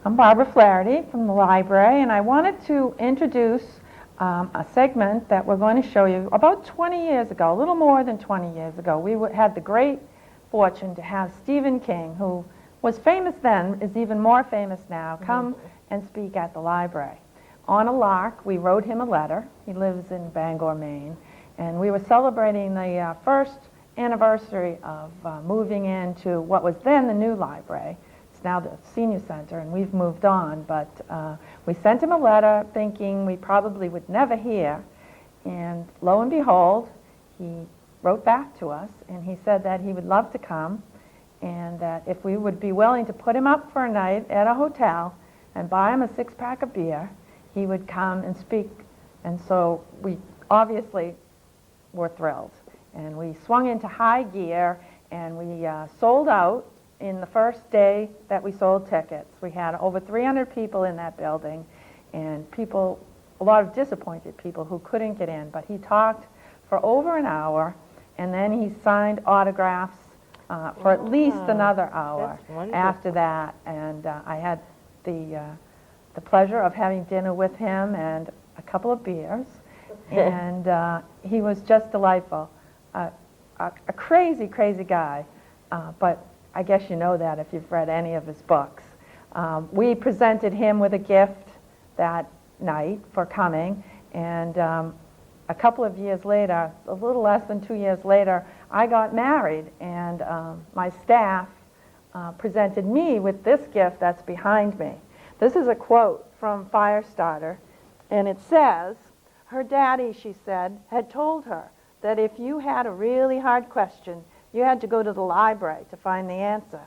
I'm Barbara Flaherty from the library, and I wanted to introduce a segment that we're going to show you. About 20 years ago, a little more than 20 years ago, we had the great fortune to have Stephen King, who was famous then, is even more famous now, come and speak at the library. On a lark, we wrote him a letter. He lives in Bangor, Maine, and we were celebrating the first anniversary of moving into what was then the new library. It's now the senior center, and we've moved on, but we sent him a letter thinking we probably would never hear, and lo and behold, he wrote back to us, and he said that he would love to come, and that if we would be willing to put him up for a night at a hotel and buy him a six-pack of beer, he would come and speak. And so we obviously were thrilled, and we swung into high gear, and we sold out in the first day that we sold tickets. We had over 300 people in that building, and people, a lot of disappointed people who couldn't get in, but he talked for over an hour, and then he signed autographs for at least another hour after that, and I had the pleasure of having dinner with him and a couple of beers, and he was just delightful. A crazy, crazy guy, but I guess you know that if you've read any of his books. We presented him with a gift that night for coming, and a couple of years later, a little less than 2 years later, I got married, and my staff presented me with this gift that's behind me. This is a quote from Firestarter, and it says, her daddy, she said, had told her that if you had a really hard question, you had to go to the library to find the answer,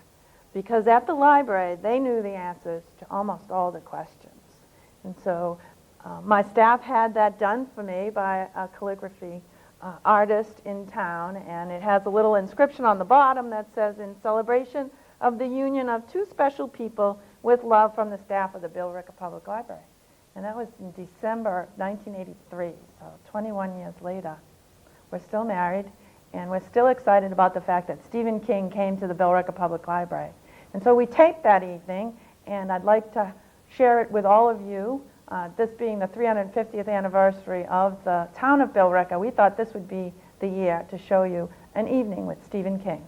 because at the library they knew the answers to almost all the questions. And so my staff had that done for me by a calligraphy artist in town, and it has a little inscription on the bottom that says, in celebration of the union of two special people with love from the staff of the Billerica Public Library. And that was in December 1983, so 21 years later. We're still married, and we're still excited about the fact that Stephen King came to the Billerica Public Library. And so we taped that evening, and I'd like to share it with all of you. This being the 350th anniversary of the town of Billerica, we thought this would be the year to show you an evening with Stephen King.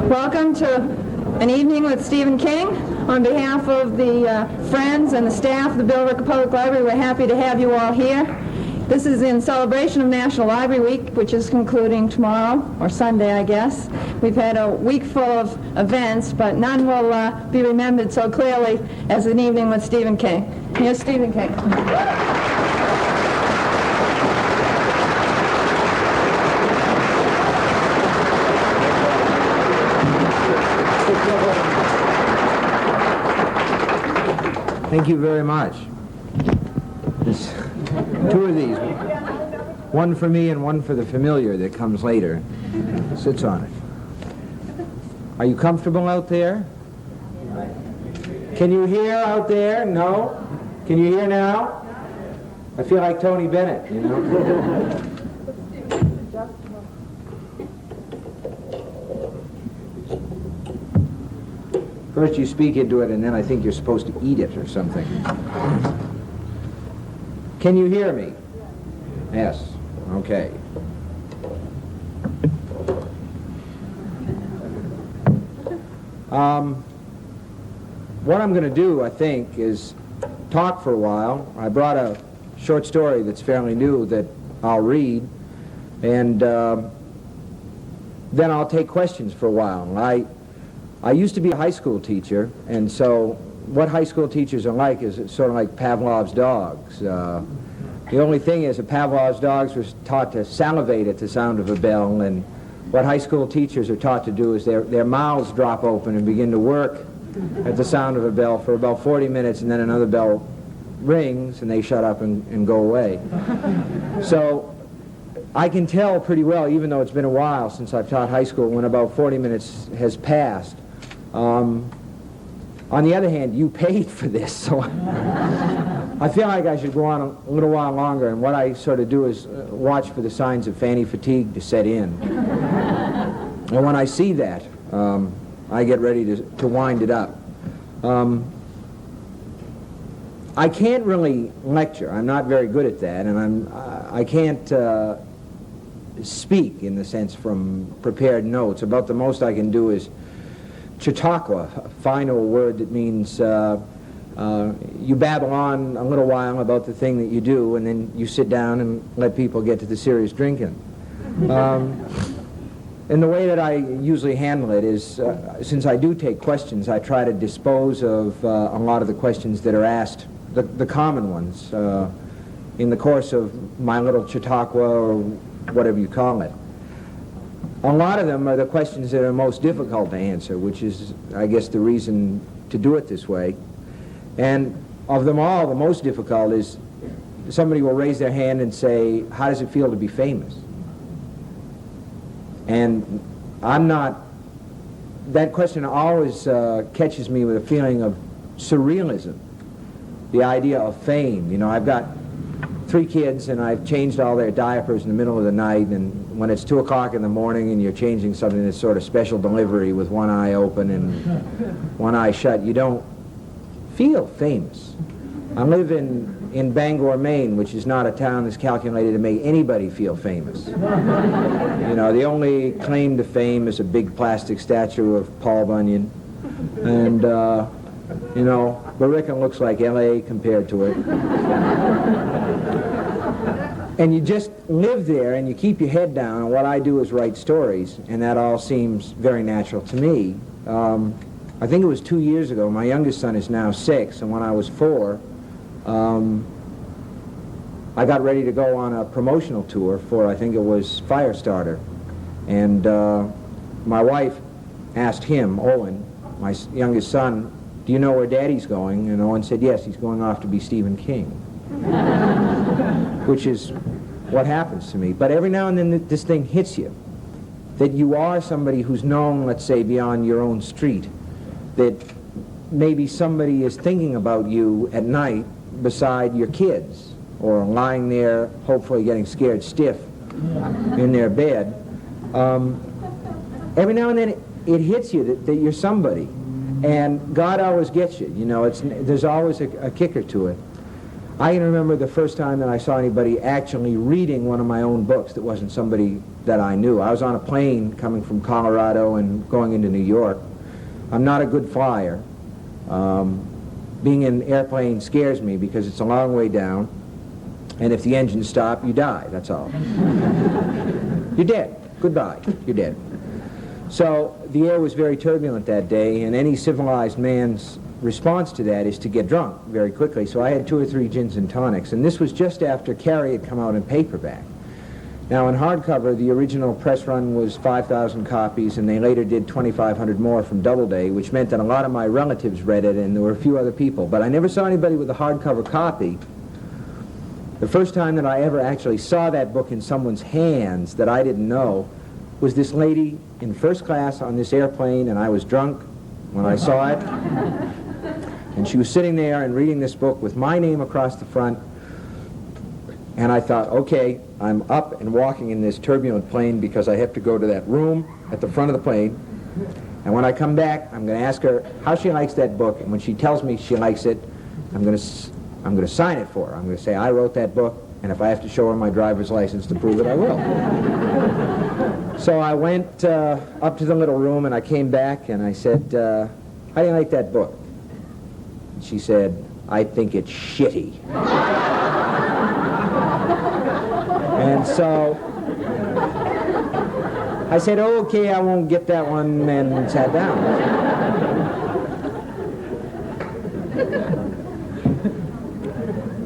Welcome to an evening with Stephen King. On behalf of the friends and the staff of the Billerica Public Library, we're happy to have you all here. This is in celebration of National Library Week, which is concluding tomorrow, or Sunday, I guess. We've had a week full of events, but none will be remembered so clearly as an evening with Stephen King. Here's Stephen King. Thank you very much. There's two of these, one for me and one for the familiar that comes later. Sits on it. Are you comfortable out there? Can you hear out there? No? Can you hear now? I feel like Tony Bennett, you know? First you speak into it, and then I think you're supposed to eat it or something. Can you hear me? Yes. Okay. What I'm going to do, I think, is talk for a while. I brought a short story that's fairly new that I'll read, and then I'll take questions for a while. I used to be a high school teacher, and so what high school teachers are like is sort of like Pavlov's dogs. The only thing is that Pavlov's dogs were taught to salivate at the sound of a bell, and what high school teachers are taught to do is their mouths drop open and begin to work at the sound of a bell for about 40 minutes, and then another bell rings, and they shut up and go away. So I can tell pretty well, even though it's been a while since I've taught high school, when about 40 minutes has passed. On the other hand, you paid for this, so I feel like I should go on a little while longer, and what I sort of do is watch for the signs of fanny fatigue to set in. And when I see that, I get ready to wind it up. I can't really lecture. I'm not very good at that, and I can't speak in the sense from prepared notes. About the most I can do is chautauqua, a fine old word that means you babble on a little while about the thing that you do, and then you sit down and let people get to the serious drinking. And the way that I usually handle it is, since I do take questions, I try to dispose of a lot of the questions that are asked, the common ones, in the course of my little chautauqua or whatever you call it. A lot of them are the questions that are most difficult to answer, which is, I guess, the reason to do it this way. And of them all, the most difficult is somebody will raise their hand and say, how does it feel to be famous? And I'm not, that question always catches me with a feeling of surrealism, the idea of fame. You know, I've got 3 kids, and I've changed all their diapers in the middle of the night, and when it's 2 o'clock in the morning and you're changing something that's sort of special delivery with one eye open and one eye shut, you don't feel famous. I live in Bangor, Maine, which is not a town that's calculated to make anybody feel famous. You know, the only claim to fame is a big plastic statue of Paul Bunyan, and you know, Billerica looks like L.A. compared to it. And you just live there and you keep your head down, and what I do is write stories, and that all seems very natural to me. I think it was 2 years ago. My youngest son is now 6, and when I was 4, I got ready to go on a promotional tour for, I think it was Firestarter. And my wife asked him, Owen, my youngest son, do you know where Daddy's going? And Owen said, yes, he's going off to be Stephen King. Which is what happens to me. But every now and then this thing hits you, that you are somebody who's known, let's say, beyond your own street, that maybe somebody is thinking about you at night beside your kids, or lying there, hopefully getting scared stiff in their bed. Every now and then it hits you that you're somebody, and God always gets you. You know, there's always a kicker to it. I can remember the first time that I saw anybody actually reading one of my own books that wasn't somebody that I knew. I was on a plane coming from Colorado and going into New York. I'm not a good flyer. Being in an airplane scares me because it's a long way down, and if the engines stop, you die, that's all. You're dead. Goodbye. You're dead. So the air was very turbulent that day, and any civilized man's response to that is to get drunk very quickly. So I had 2 or 3 gins and tonics, and this was just after Carrie had come out in paperback. Now in hardcover, the original press run was 5,000 copies, and they later did 2,500 more from Doubleday, which meant that a lot of my relatives read it, and there were a few other people. But I never saw anybody with a hardcover copy. The first time that I ever actually saw that book in someone's hands that I didn't know was this lady in first class on this airplane, and I was drunk when I saw it. And she was sitting there and reading this book with my name across the front. And I thought, okay, I'm up and walking in this turbulent plane because I have to go to that room at the front of the plane. And when I come back, I'm going to ask her how she likes that book. And when she tells me she likes it, I'm going to sign it for her. I'm going to say, I wrote that book, and if I have to show her my driver's license to prove it, I will. So I went up to the little room, and I came back, and I said, how do you like that book? She said, I think it's shitty. And so I said, oh, okay, I won't get that one, and sat down.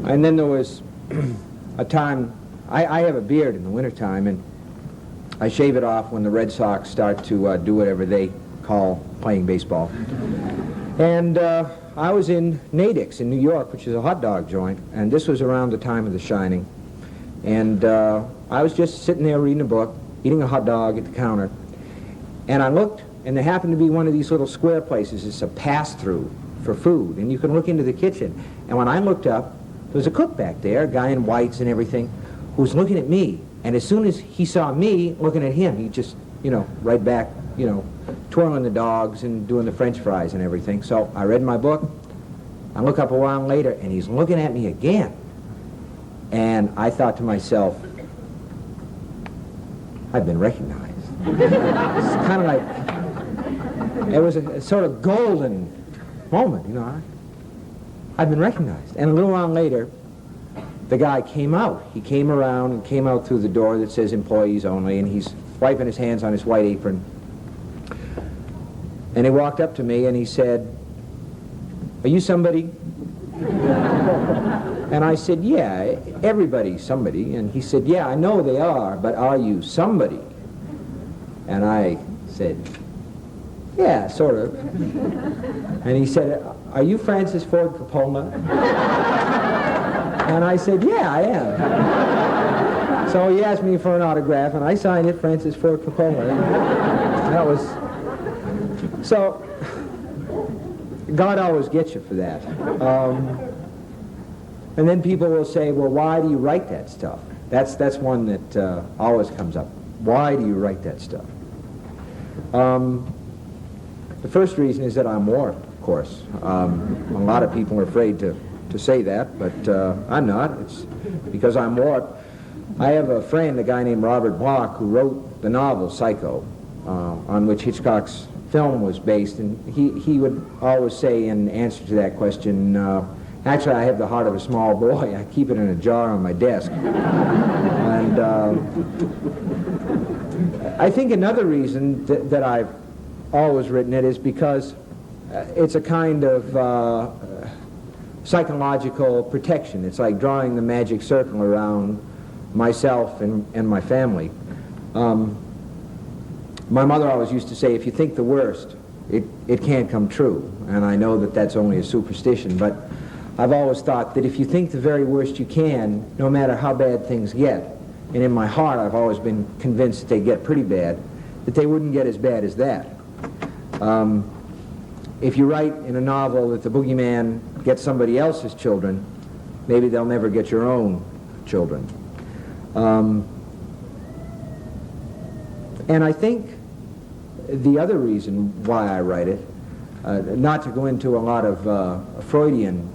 And then there was a time, I have a beard in the wintertime, and I shave it off when the Red Sox start to do whatever they call playing baseball. And I was in Natick's in New York, which is a hot dog joint, and this was around the time of The Shining. And I was just sitting there reading a book, eating a hot dog at the counter, and I looked, and there happened to be one of these little square places. It's a pass-through for food, and you can look into the kitchen. And when I looked up, there was a cook back there, a guy in whites and everything, who was looking at me. And as soon as he saw me looking at him, he just, right back, twirling the dogs and doing the French fries and everything. So I read my book. I look up a while later, and he's looking at me again. And I thought to myself, I've been recognized. It's kind of like, it was a sort of golden moment, I've been recognized. And a little while later, the guy came out. He came around and came out through the door that says employees only, and he's wiping his hands on his white apron. And he walked up to me and he said, "Are you somebody?" And I said, "Yeah, everybody's somebody." And he said, "Yeah, I know they are, but are you somebody?" And I said, "Yeah, sort of." And he said, "Are you Francis Ford Coppola?" And I said, "Yeah, I am." So he asked me for an autograph, and I signed it, Francis Ford Coppola. And that was... So, God always gets you for that. And then people will say, "Well, why do you write that stuff?" That's one that always comes up. Why do you write that stuff? The first reason is that I'm warped, of course. A lot of people are afraid to say that, but I'm not. It's because I'm warped. I have a friend, a guy named Robert Bloch, who wrote the novel Psycho, on which Hitchcock's film was based, and he would always say in answer to that question, actually, I have the heart of a small boy. I keep it in a jar on my desk. And I think another reason that I've always written it is because it's a kind of psychological protection. It's like drawing the magic circle around myself and my family. My mother always used to say, if you think the worst, it can't come true. And I know that that's only a superstition, but I've always thought that if you think the very worst you can, no matter how bad things get, and in my heart I've always been convinced that they get pretty bad, that they wouldn't get as bad as that. If you write in a novel that the boogeyman gets somebody else's children, maybe they'll never get your own children. And I think the other reason why I write it, not to go into a lot of Freudian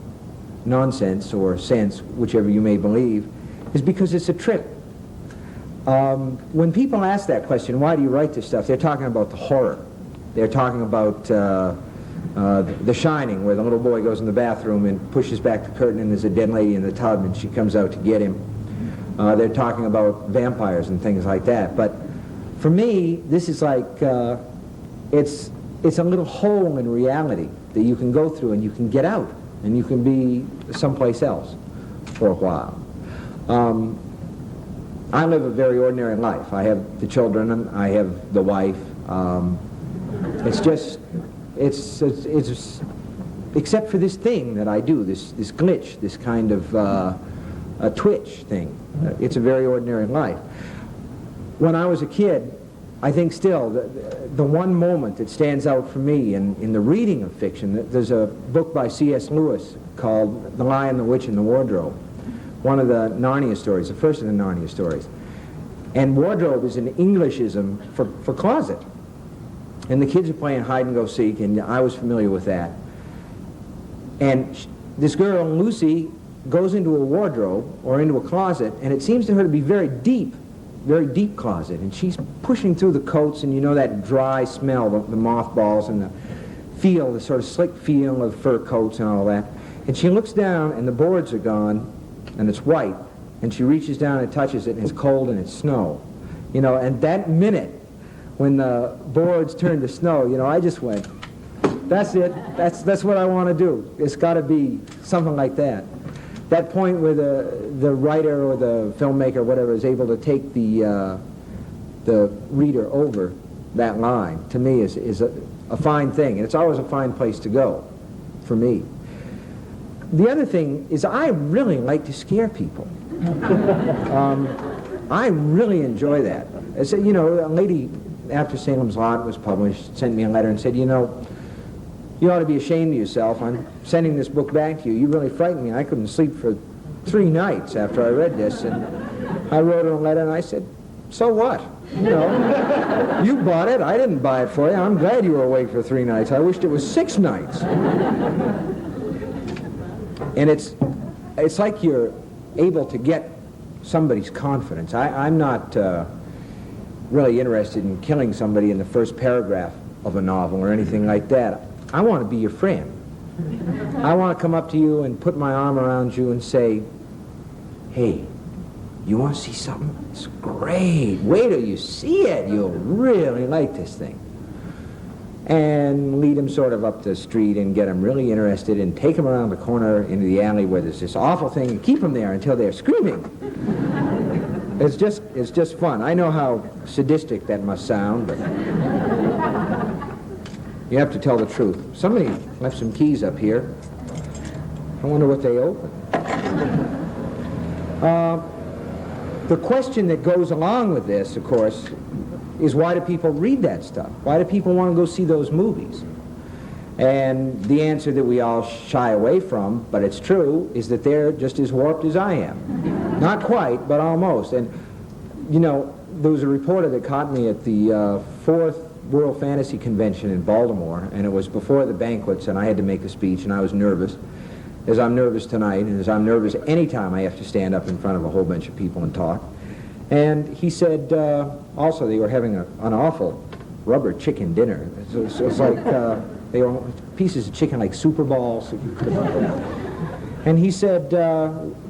nonsense or sense, whichever you may believe, is because it's a trip. When people ask that question, why do you write this stuff, they're talking about the horror. They're talking about The Shining, where the little boy goes in the bathroom and pushes back the curtain and there's a dead lady in the tub and she comes out to get him. They're talking about vampires and things like that. But for me, this is like, it's a little hole in reality that you can go through and you can get out and you can be someplace else for a while. I live a very ordinary life. I have the children and I have the wife. It's except for this thing that I do, this glitch, this kind of a twitch thing. It's a very ordinary life. When I was a kid, I think still, the one moment that stands out for me in the reading of fiction, there's a book by C.S. Lewis called The Lion, the Witch, and the Wardrobe, one of the Narnia stories, the first of the Narnia stories. And wardrobe is an Englishism for closet. And the kids are playing hide and go seek, and I was familiar with that. And this girl, Lucy, goes into a wardrobe or into a closet, and it seems to her to be very deep closet. And she's pushing through the coats, and you know that dry smell, the mothballs and the sort of slick feel of fur coats and all that. And she looks down, and the boards are gone, and it's white. And she reaches down and touches it, and it's cold and it's snow. And that minute, when the boards turned to snow, I just went, that's it. That's what I want to do. It's got to be something like that. That point where the writer or the filmmaker, whatever, is able to take the reader over that line, to me, is a fine thing, and it's always a fine place to go, for me. The other thing is I really like to scare people. I really enjoy that. I said, you know, a lady, after Salem's Lot was published, sent me a letter and said, you know, you ought to be ashamed of yourself. I'm sending this book back to you. You really frightened me. I couldn't sleep for 3 nights after I read this. And I wrote her a letter and I said, so what? You know, you bought it. I didn't buy it for you. I'm glad you were awake for 3 nights. I wished it was 6 nights. And it's like you're able to get somebody's confidence. I'm not really interested in killing somebody in the first paragraph of a novel or anything like that. I want to be your friend. I want to come up to you and put my arm around you and say, hey, you want to see something? It's great. Wait till you see it. You'll really like this thing. And lead them sort of up the street and get them really interested and take them around the corner into the alley where there's this awful thing and keep them there until they're screaming. It's just fun. I know how sadistic that must sound, but you have to tell the truth. Somebody left some keys up here. I wonder what they opened. The question that goes along with this, of course, is why do people read that stuff? Why do people want to go see those movies? And the answer that we all shy away from, but it's true, is that they're just as warped as I am. Not quite, but almost. And, you know, there was a reporter that caught me at the 4th World Fantasy Convention in Baltimore, and it was before the banquets, and I had to make a speech, and I was nervous, as I'm nervous tonight, and as I'm nervous any time I have to stand up in front of a whole bunch of people and talk. And he said, also, they were having an awful rubber chicken dinner. So it's like they were pieces of chicken like Super Balls. And he said,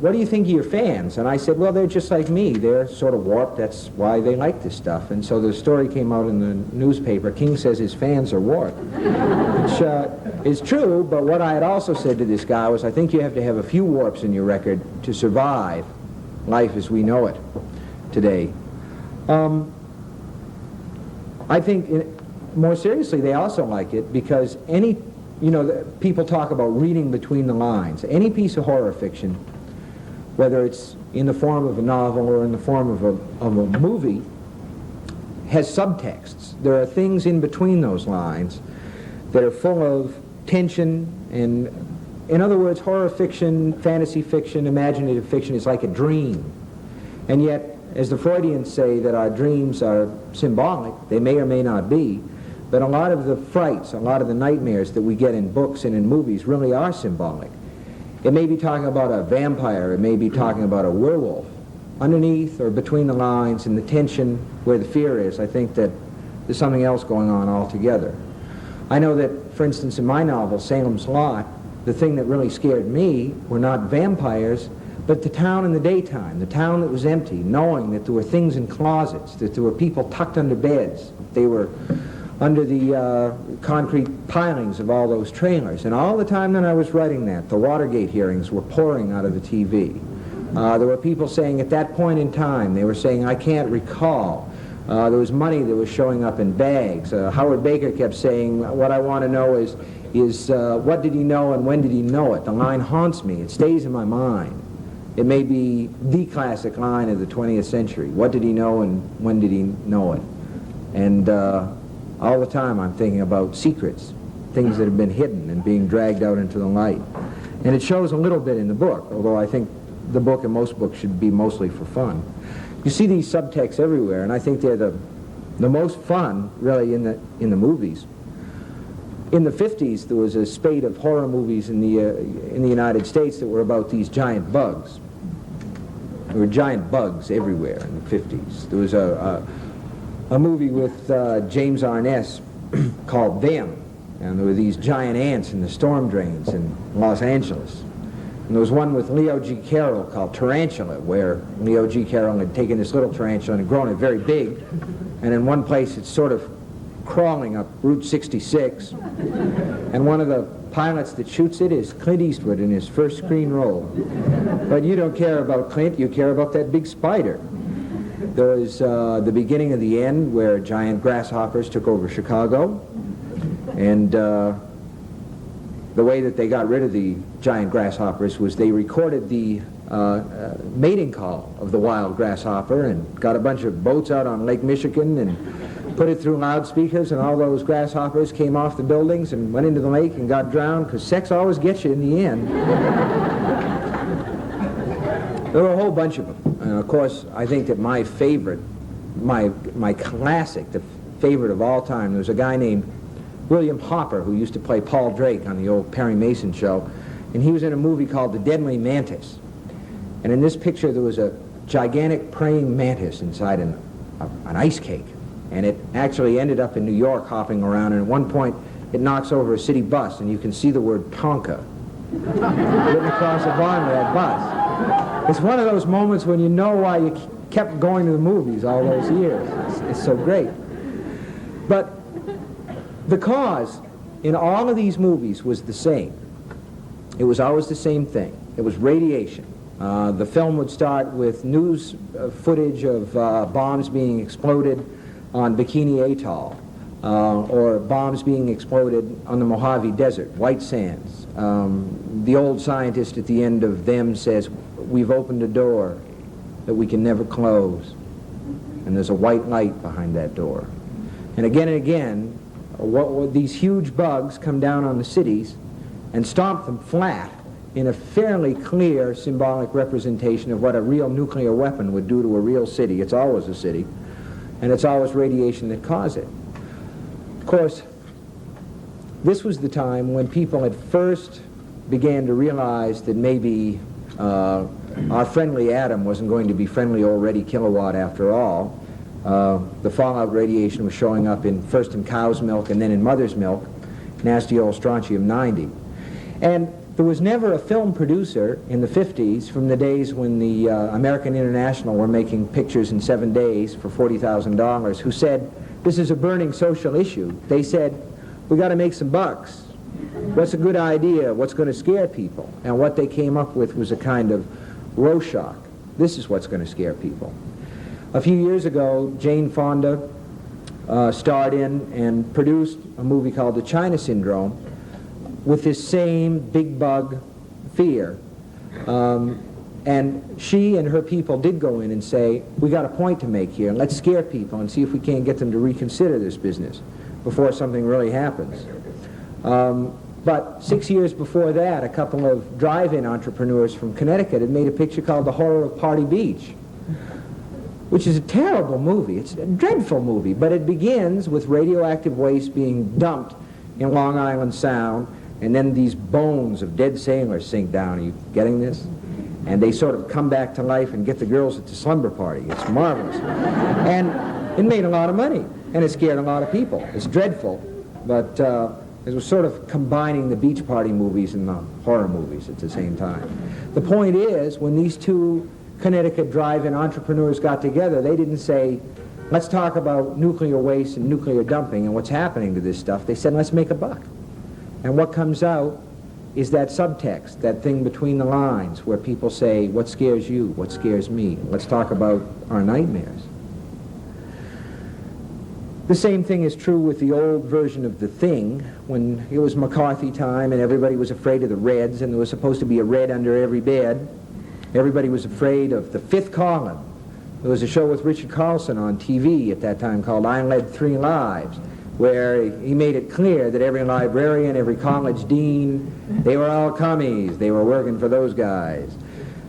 what do you think of your fans? And I said, well, they're just like me. They're sort of warped. That's why they like this stuff. And so the story came out in the newspaper. King says his fans are warped, which is true. But what I had also said to this guy was, I think you have to have a few warps in your record to survive life as we know it today. I think, more seriously, they also like it because people talk about reading between the lines. Any piece of horror fiction, whether it's in the form of a novel or in the form of a movie, has subtexts. There are things in between those lines that are full of tension, and in other words, horror fiction, fantasy fiction, imaginative fiction is like a dream. And yet, as the Freudians say that our dreams are symbolic, they may or may not be, but a lot of the frights, a lot of the nightmares that we get in books and in movies really are symbolic. It may be talking about a vampire, it may be talking about a werewolf. Underneath or between the lines and the tension where the fear is, I think that there's something else going on altogether. I know that, for instance, in my novel, Salem's Lot, the thing that really scared me were not vampires, but the town in the daytime, the town that was empty, knowing that there were things in closets, that there were people tucked under beds, they were under the concrete pilings of all those trailers. And all the time that I was writing that, the Watergate hearings were pouring out of the TV. There were people saying at that point in time, they were saying, I can't recall. There was money that was showing up in bags. Howard Baker kept saying, what I want to know is what did he know and when did he know it? The line haunts me. It stays in my mind. It may be the classic line of the 20th century. What did he know and when did he know it? And all the time I'm thinking about secrets, things that have been hidden and being dragged out into the light. And it shows a little bit in the book, although I think the book and most books should be mostly for fun. You see these subtexts everywhere, and I think they're the most fun, really, in the movies. In the 50s, there was a spate of horror movies in the United States that were about these giant bugs. There were giant bugs everywhere in the 50s. There was a movie with James Arness called Them, and there were these giant ants in the storm drains in Los Angeles. And there was one with Leo G. Carroll called Tarantula, where Leo G. Carroll had taken this little tarantula and grown it very big, and in one place it's sort of crawling up Route 66, and one of the pilots that shoots it is Clint Eastwood in his first screen role. But you don't care about Clint, you care about that big spider. There was the beginning of the end, where giant grasshoppers took over Chicago, and the way that they got rid of the giant grasshoppers was they recorded the mating call of the wild grasshopper and got a bunch of boats out on Lake Michigan and put it through loudspeakers, and all those grasshoppers came off the buildings and went into the lake and got drowned, because sex always gets you in the end. There were a whole bunch of them. And of course, I think that my favorite, my classic, the favorite of all time, there was a guy named William Hopper who used to play Paul Drake on the old Perry Mason show, and he was in a movie called The Deadly Mantis. And in this picture there was a gigantic praying mantis inside an ice cake, and it actually ended up in New York hopping around, and at one point it knocks over a city bus, and you can see the word Tonka written across the bottom of that bus. It's one of those moments when you know why you kept going to the movies all those years. It's so great. But the cause in all of these movies was the same. It was always the same thing. It was radiation. The film would start with news footage of bombs being exploded on Bikini Atoll, or bombs being exploded on the Mojave Desert, White Sands. The old scientist at the end of them says, "We've opened a door that we can never close." And there's a white light behind that door. And again, these huge bugs come down on the cities and stomp them flat in a fairly clear symbolic representation of what a real nuclear weapon would do to a real city. It's always a city, and it's always radiation that caused it. Of course, this was the time when people at first began to realize that maybe our friendly atom wasn't going to be friendly already kilowatt after all. The fallout radiation was showing up first in cow's milk and then in mother's milk, nasty old strontium-90. And there was never a film producer in the 50s, from the days when the American International were making pictures in 7 days for $40,000, who said, "This is a burning social issue." They said, "We got to make some bucks. What's a good idea? What's going to scare people?" And what they came up with was a kind of Rorschach. This is what's going to scare people. A few years ago, Jane Fonda starred in and produced a movie called The China Syndrome with this same big bug fear. And she and her people did go in and say, "We got a point to make here, and let's scare people and see if we can't get them to reconsider this business before something really happens." But 6 years before that, a couple of drive-in entrepreneurs from Connecticut had made a picture called The Horror of Party Beach, which is a terrible movie. It's a dreadful movie, but it begins with radioactive waste being dumped in Long Island Sound, and then these bones of dead sailors sink down. Are you getting this? And they sort of come back to life and get the girls at the slumber party. It's marvelous. And it made a lot of money, and it scared a lot of people. It's dreadful, but it was sort of combining the beach party movies and the horror movies at the same time. The point is, when these two Connecticut drive-in entrepreneurs got together, they didn't say, "Let's talk about nuclear waste and nuclear dumping and what's happening to this stuff." They said, "Let's make a buck." And what comes out is that subtext, that thing between the lines where people say, "What scares you? What scares me? Let's talk about our nightmares." The same thing is true with the old version of The Thing, when it was McCarthy time and everybody was afraid of the Reds, and there was supposed to be a red under every bed. Everybody was afraid of the fifth column. There was a show with Richard Carlson on TV at that time called I Led 3 Lives, where he made it clear that every librarian, every college dean, they were all commies. They were working for those guys.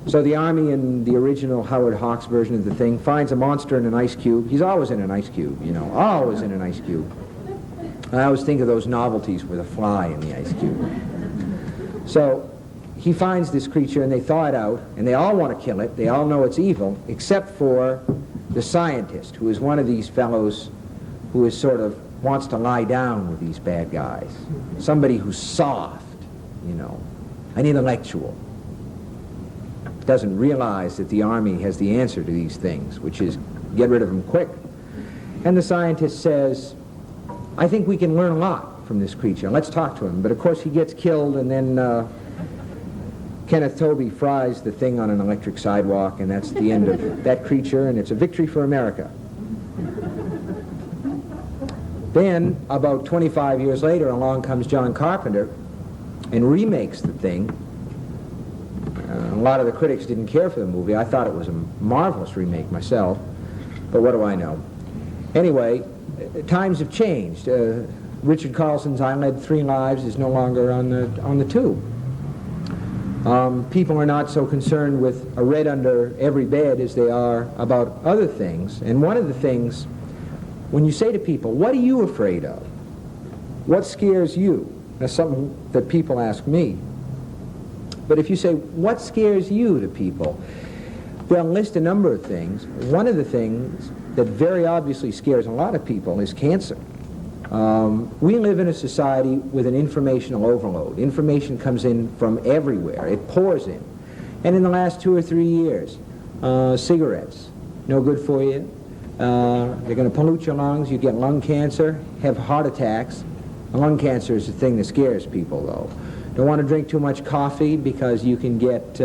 So the Army, in the original Howard Hawks version of The Thing, finds a monster in an ice cube. He's always in an ice cube, you know, always in an ice cube. I always think of those novelties with a fly in the ice cube. So he finds this creature, and they thaw it out, and they all want to kill it. They all know it's evil, except for the scientist, who is one of these fellows who is sort of wants to lie down with these bad guys. Somebody who's soft, you know, an intellectual. Doesn't realize that the Army has the answer to these things, which is get rid of them quick. And the scientist says, "I think we can learn a lot from this creature. Let's talk to him." But of course he gets killed and then Kenneth Tobey fries the thing on an electric sidewalk, and that's the end of that creature, and it's a victory for America. Then, about 25 years later, along comes John Carpenter and remakes the thing. A lot of the critics didn't care for the movie. I thought it was a marvelous remake myself, but what do I know? Anyway, times have changed. Richard Carlson's I Led Three Lives is no longer on the tube. People are not so concerned with a red under every bed as they are about other things. And one of the things, when you say to people, what are you afraid of? What scares you? That's something that people ask me. But if you say, what scares you to people? They'll list a number of things. One of the things that very obviously scares a lot of people is cancer. We live in a society with an informational overload. Information comes in from everywhere. It pours in. And in the last 2 or 3 years, cigarettes, no good for you. They're going to pollute your lungs. You get lung cancer, have heart attacks. Lung cancer is the thing that scares people, though. Don't want to drink too much coffee because you can get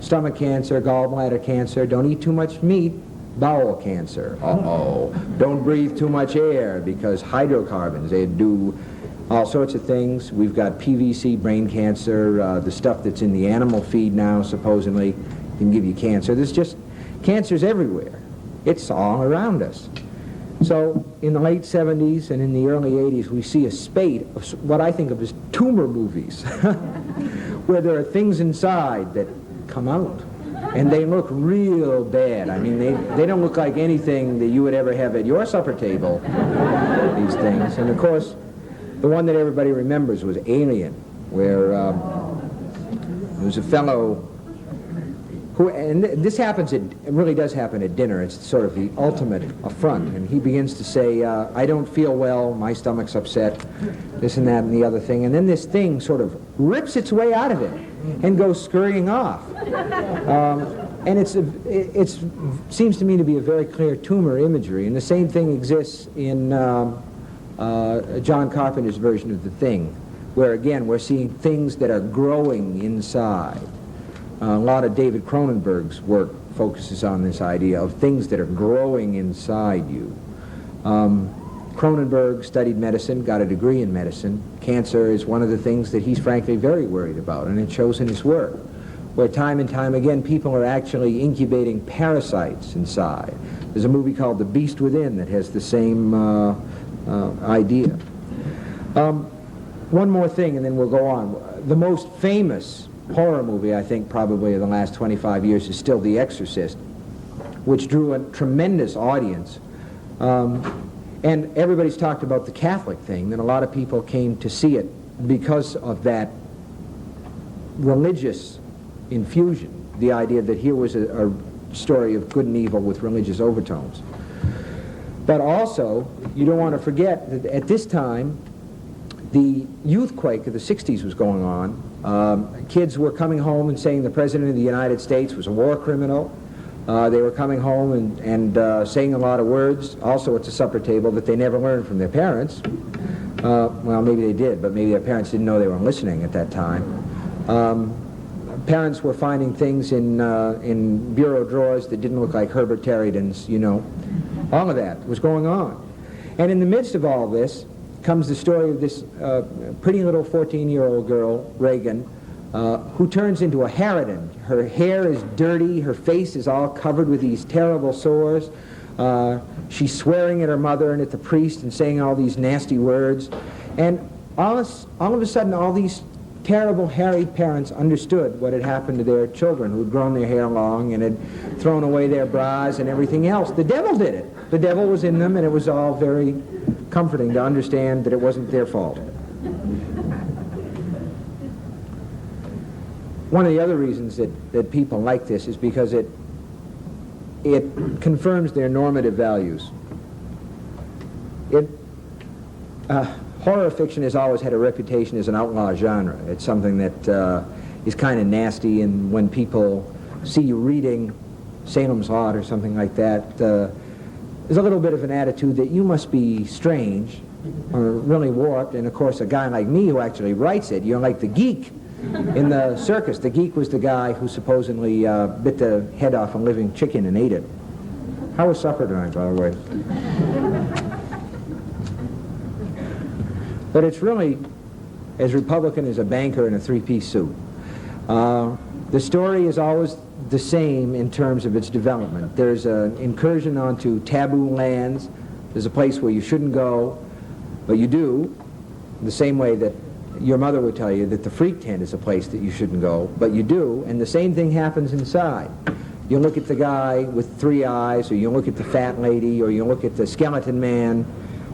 stomach cancer, gallbladder cancer. Don't eat too much meat, bowel cancer. Uh-oh. Don't breathe too much air because hydrocarbons, they do all sorts of things. We've got PVC, brain cancer, the stuff that's in the animal feed now supposedly can give you cancer. There's just, cancer's everywhere. It's all around us. So in the late 70s and in the early 80s, we see a spate of what I think of as tumor movies, where there are things inside that come out, and they look real bad. I mean, they don't look like anything that you would ever have at your supper table, these things. And of course, the one that everybody remembers was Alien, where there was a fellow who, and this happens, it really does happen at dinner. It's sort of the ultimate affront. And he begins to say, I don't feel well, my stomach's upset, this and that and the other thing. And then this thing sort of rips its way out of it and goes scurrying off. And it seems to me to be a very clear tumor imagery. And the same thing exists in John Carpenter's version of The Thing, where again we're seeing things that are growing inside. A lot of David Cronenberg's work focuses on this idea of things that are growing inside you. Cronenberg studied medicine, got a degree in medicine. Cancer is one of the things that he's frankly very worried about, and it shows in his work, where time and time again people are actually incubating parasites inside. There's a movie called The Beast Within that has the same idea. One more thing and then we'll go on. The most famous horror movie, I think, probably of the last 25 years is still The Exorcist, which drew a tremendous audience. And everybody's talked about the Catholic thing, that a lot of people came to see it because of that religious infusion, the idea that here was a story of good and evil with religious overtones. But also, you don't want to forget that at this time, the youthquake of the 60s was going on. Kids were coming home and saying the President of the United States was a war criminal. They were coming home and saying a lot of words, also at the supper table, that they never learned from their parents. Well, maybe they did, but maybe their parents didn't know they were listening at that time. Parents were finding things in bureau drawers that didn't look like Herbert Tarryton's, you know. All of that was going on. And in the midst of all this comes the story of this pretty little 14-year-old girl, Reagan, who turns into a harridan. Her hair is dirty, her face is all covered with these terrible sores. She's swearing at her mother and at the priest and saying all these nasty words. And all of a sudden, all these terrible, harried parents understood what had happened to their children who had grown their hair long and had thrown away their bras and everything else. The devil did it. The devil was in them, and it was all very comforting to understand that it wasn't their fault. One of the other reasons that people like this is because it confirms their normative values. Horror fiction has always had a reputation as an outlaw genre. It's something that is kind of nasty, and when people see you reading Salem's Lot or something like that, there's a little bit of an attitude that you must be strange or really warped. And of course, a guy like me who actually writes it, you're like the geek In the circus, the geek was the guy who supposedly bit the head off a living chicken and ate it. How was supper tonight, by the way? But it's really as Republican as a banker in a three-piece suit. The story is always the same in terms of its development. There's an incursion onto taboo lands. There's a place where you shouldn't go, but you do, the same way that your mother would tell you that the freak tent is a place that you shouldn't go, but you do, and the same thing happens inside. You look at the guy with 3 eyes, or you look at the fat lady, or you look at the skeleton man,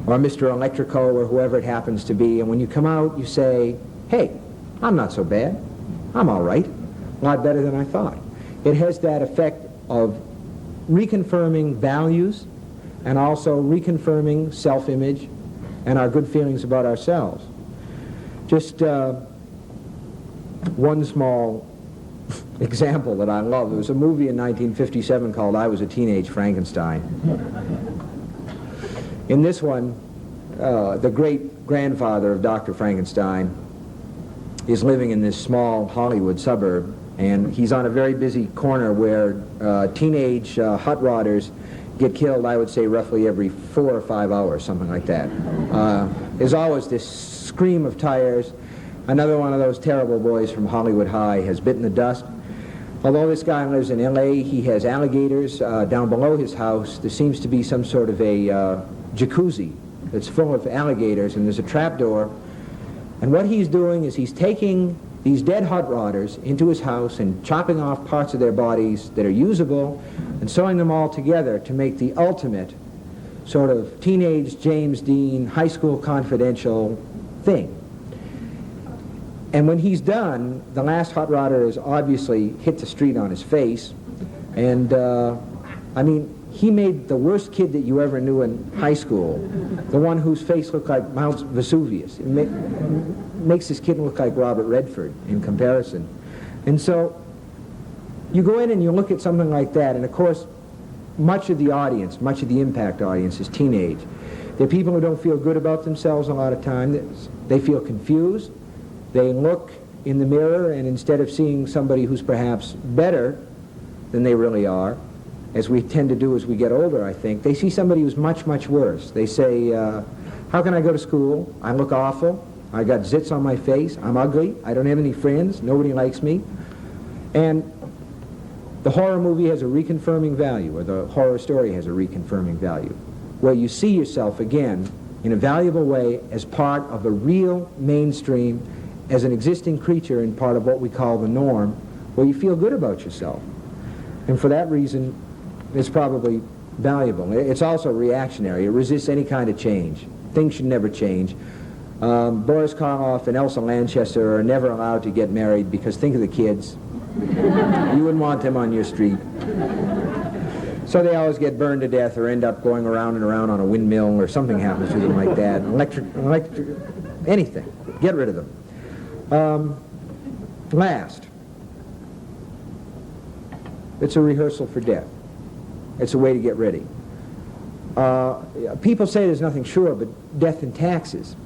or Mr. Electrico, or whoever it happens to be, and when you come out, you say, hey, I'm not so bad. I'm all right. A lot better than I thought. It has that effect of reconfirming values and also reconfirming self-image and our good feelings about ourselves. Just one small example that I love. There was a movie in 1957 called I Was a Teenage Frankenstein. In this one, the great-grandfather of Dr. Frankenstein is living in this small Hollywood suburb, and he's on a very busy corner where teenage hot rodders get killed, I would say, roughly every 4 or 5 hours, something like that. There's always this scream of tires. Another one of those terrible boys from Hollywood High has bitten the dust. Although this guy lives in L.A., he has alligators down below his house. There seems to be some sort of a jacuzzi that's full of alligators, and there's a trapdoor. And what he's doing is he's taking these dead hot rodders into his house and chopping off parts of their bodies that are usable and sewing them all together to make the ultimate sort of teenage James Dean, high school confidential thing. And when he's done, the last hot rodder has obviously hit the street on his face. And, I mean, he made the worst kid that you ever knew in high school, the one whose face looked like Mount Vesuvius. It makes this kid look like Robert Redford in comparison. And so you go in and you look at something like that, and of course, much of the audience, much of the impact audience is teenage. They're people who don't feel good about themselves a lot of times. They feel confused. They look in the mirror, and instead of seeing somebody who's perhaps better than they really are, as we tend to do as we get older, I think, they see somebody who's much, much worse. They say, how can I go to school? I look awful. I got zits on my face. I'm ugly. I don't have any friends. Nobody likes me. And the horror movie has a reconfirming value, or the horror story has a reconfirming value, where you see yourself again in a valuable way as part of a real mainstream, as an existing creature and part of what we call the norm, where you feel good about yourself. And for that reason, it's probably valuable. It's also reactionary. It resists any kind of change. Things should never change. Boris Karloff and Elsa Lanchester are never allowed to get married because think of the kids. You wouldn't want them on your street. So they always get burned to death or end up going around and around on a windmill or something happens to them like that. Electric, anything. Get rid of them. Last, it's a rehearsal for death. It's a way to get ready. People say there's nothing sure but death and taxes.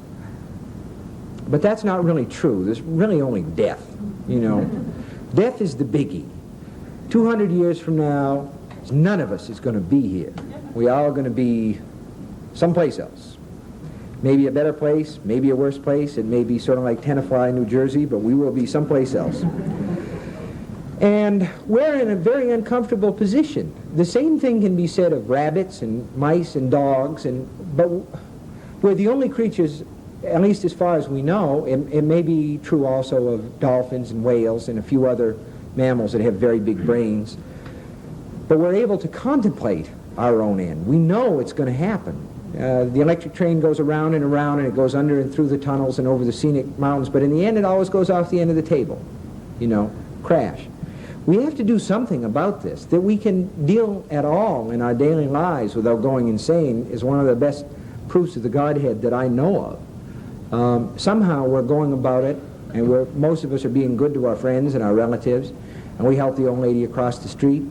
But that's not really true. There's really only death, you know. Death is the biggie. 200 years from now, none of us is going to be here. We all are going to be someplace else. Maybe a better place, maybe a worse place. It may be sort of like Tenafly, New Jersey, but we will be someplace else. And we're in a very uncomfortable position. The same thing can be said of rabbits and mice and dogs, but we're the only creatures, at least as far as we know, it may be true also of dolphins and whales and a few other mammals that have very big brains, but we're able to contemplate our own end. We know it's going to happen. The electric train goes around and around, and it goes under and through the tunnels and over the scenic mountains, but in the end it always goes off the end of the table, you know, crash. We have to do something about this. That we can deal at all in our daily lives without going insane is one of the best proofs of the Godhead that I know of. Somehow we're going about it, and most of us are being good to our friends and our relatives, and we help the old lady across the street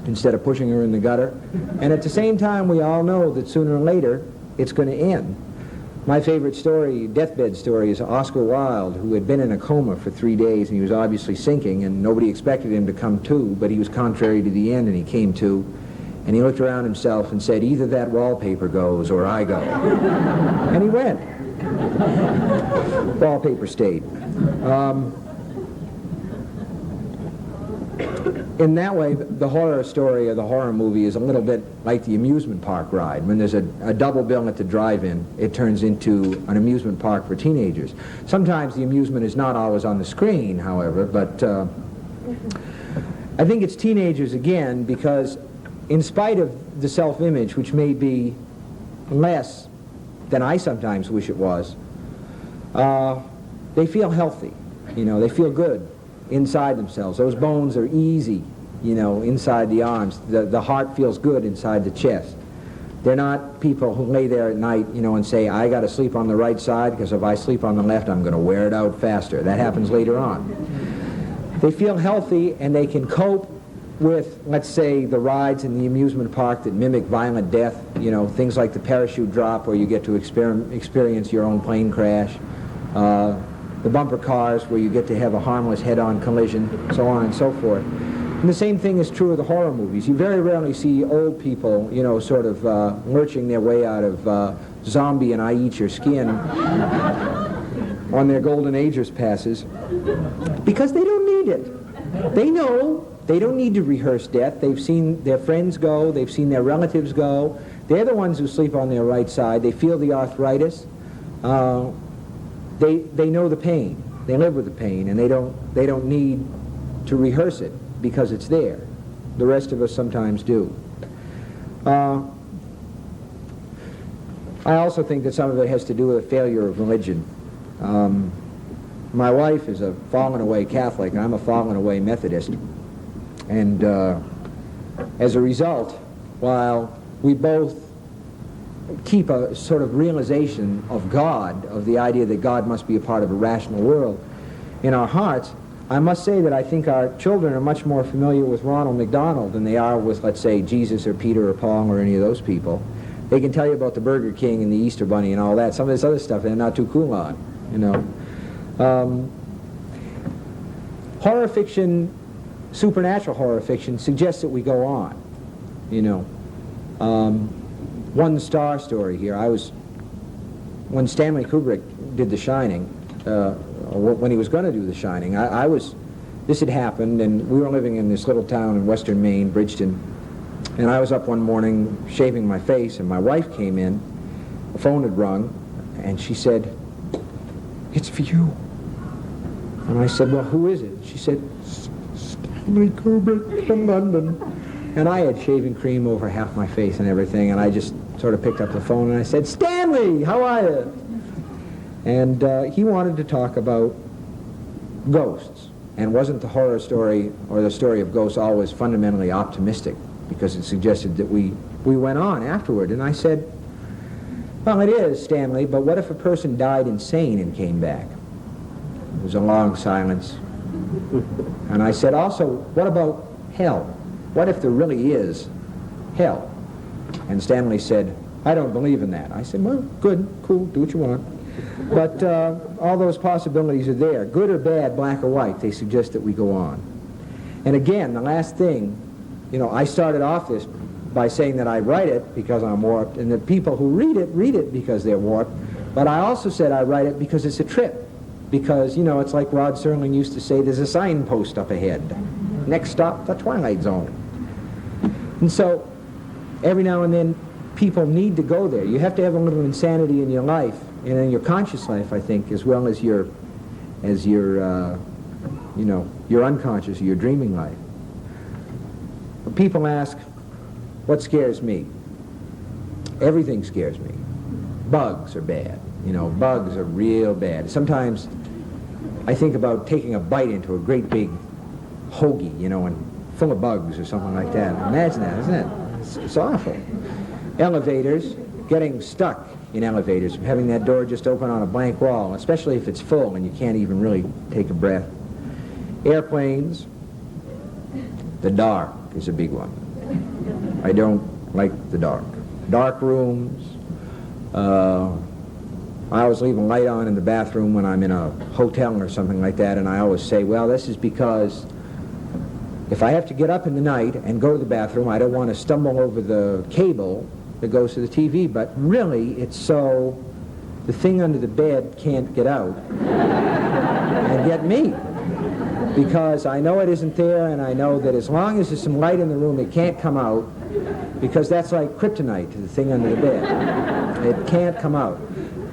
instead of pushing her in the gutter. And at the same time, we all know that sooner or later it's going to end. My favorite story, deathbed story, is Oscar Wilde, who had been in a coma for 3 days, and he was obviously sinking, and nobody expected him to come to, but he was contrary to the end, and he came to, and he looked around himself and said, either that wallpaper goes or I go. And he went. Wallpaper stayed. In that way, the horror story or the horror movie is a little bit like the amusement park ride. When there's a double bill at the drive-in, it turns into an amusement park for teenagers. Sometimes the amusement is not always on the screen, however, but I think it's teenagers again because in spite of the self-image, which may be less than I sometimes wish it was, they feel healthy. You know, they feel good inside themselves. Those bones are easy, you know, inside the arms. The heart feels good inside the chest. They're not people who lay there at night, you know, and say, I got to sleep on the right side because if I sleep on the left, I'm going to wear it out faster. That happens later on. They feel healthy and they can cope with, let's say, the rides in the amusement park that mimic violent death, you know, things like the parachute drop where you get to experience your own plane crash, the bumper cars where you get to have a harmless head-on collision, so on and so forth. And the same thing is true of the horror movies. You very rarely see old people, you know, sort of lurching their way out of zombie and I eat your skin on their golden agers passes because they don't need it. They know they don't need to rehearse death. They've seen their friends go. They've seen their relatives go. They're the ones who sleep on their right side. They feel the arthritis. They know the pain. They live with the pain, and they don't need to rehearse it because it's there. The rest of us sometimes do. I also think that some of it has to do with a failure of religion. My wife is a fallen away Catholic, and I'm a fallen away Methodist. And as a result, while we both keep a sort of realization of God, of the idea that God must be a part of a rational world in our hearts, I must say that I think our children are much more familiar with Ronald McDonald than they are with, let's say, Jesus or Peter or Paul or any of those people. They can tell you about the Burger King and the Easter Bunny and all that. Some of this other stuff they're not too cool on, you know. Horror fiction, supernatural horror fiction, suggests that we go on, you know. One star story here. When Stanley Kubrick did The Shining, when he was going to do The Shining, this had happened, and we were living in this little town in western Maine, Bridgeton, and I was up one morning shaving my face, and my wife came in, the phone had rung, and she said, "It's for you." And I said, "Well, who is it?" She said, "Stanley Kubrick from London." And I had shaving cream over half my face and everything, and I just sort of picked up the phone and I said, "Stanley, how are you?" And he wanted to talk about ghosts. And wasn't the horror story or the story of ghosts always fundamentally optimistic? Because it suggested that we went on afterward. And I said, "Well, it is, Stanley, but what if a person died insane and came back?" There was a long silence. And I said, "Also, what about hell? What if there really is hell?" And Stanley said, "I don't believe in that." I said, "Well, good, cool, do what you want." But all those possibilities are there. Good or bad, black or white, they suggest that we go on. And again, the last thing, you know, I started off this by saying that I write it because I'm warped, and that people who read it because they're warped. But I also said I write it because it's a trip. Because, you know, it's like Rod Serling used to say, there's a signpost up ahead. Next stop, the Twilight Zone. And so, every now and then, people need to go there. You have to have a little insanity in your life, and in your conscious life, I think, as well as your you know, your unconscious, your dreaming life. People ask, what scares me? Everything scares me. Bugs are bad. You know, bugs are real bad. Sometimes I think about taking a bite into a great big hoagie, you know, and full of bugs or something like that. Imagine that, isn't it? It's awful. Elevators, getting stuck in elevators, having that door just open on a blank wall, especially if it's full and you can't even really take a breath. Airplanes, the dark is a big one. I don't like the dark. Dark rooms, I always leave a light on in the bathroom when I'm in a hotel or something like that, and I always say, well, this is because if I have to get up in the night and go to the bathroom, I don't want to stumble over the cable that goes to the TV, but really it's so the thing under the bed can't get out and get me. Because I know it isn't there, and I know that as long as there's some light in the room, it can't come out, because that's like kryptonite to the thing under the bed. It can't come out.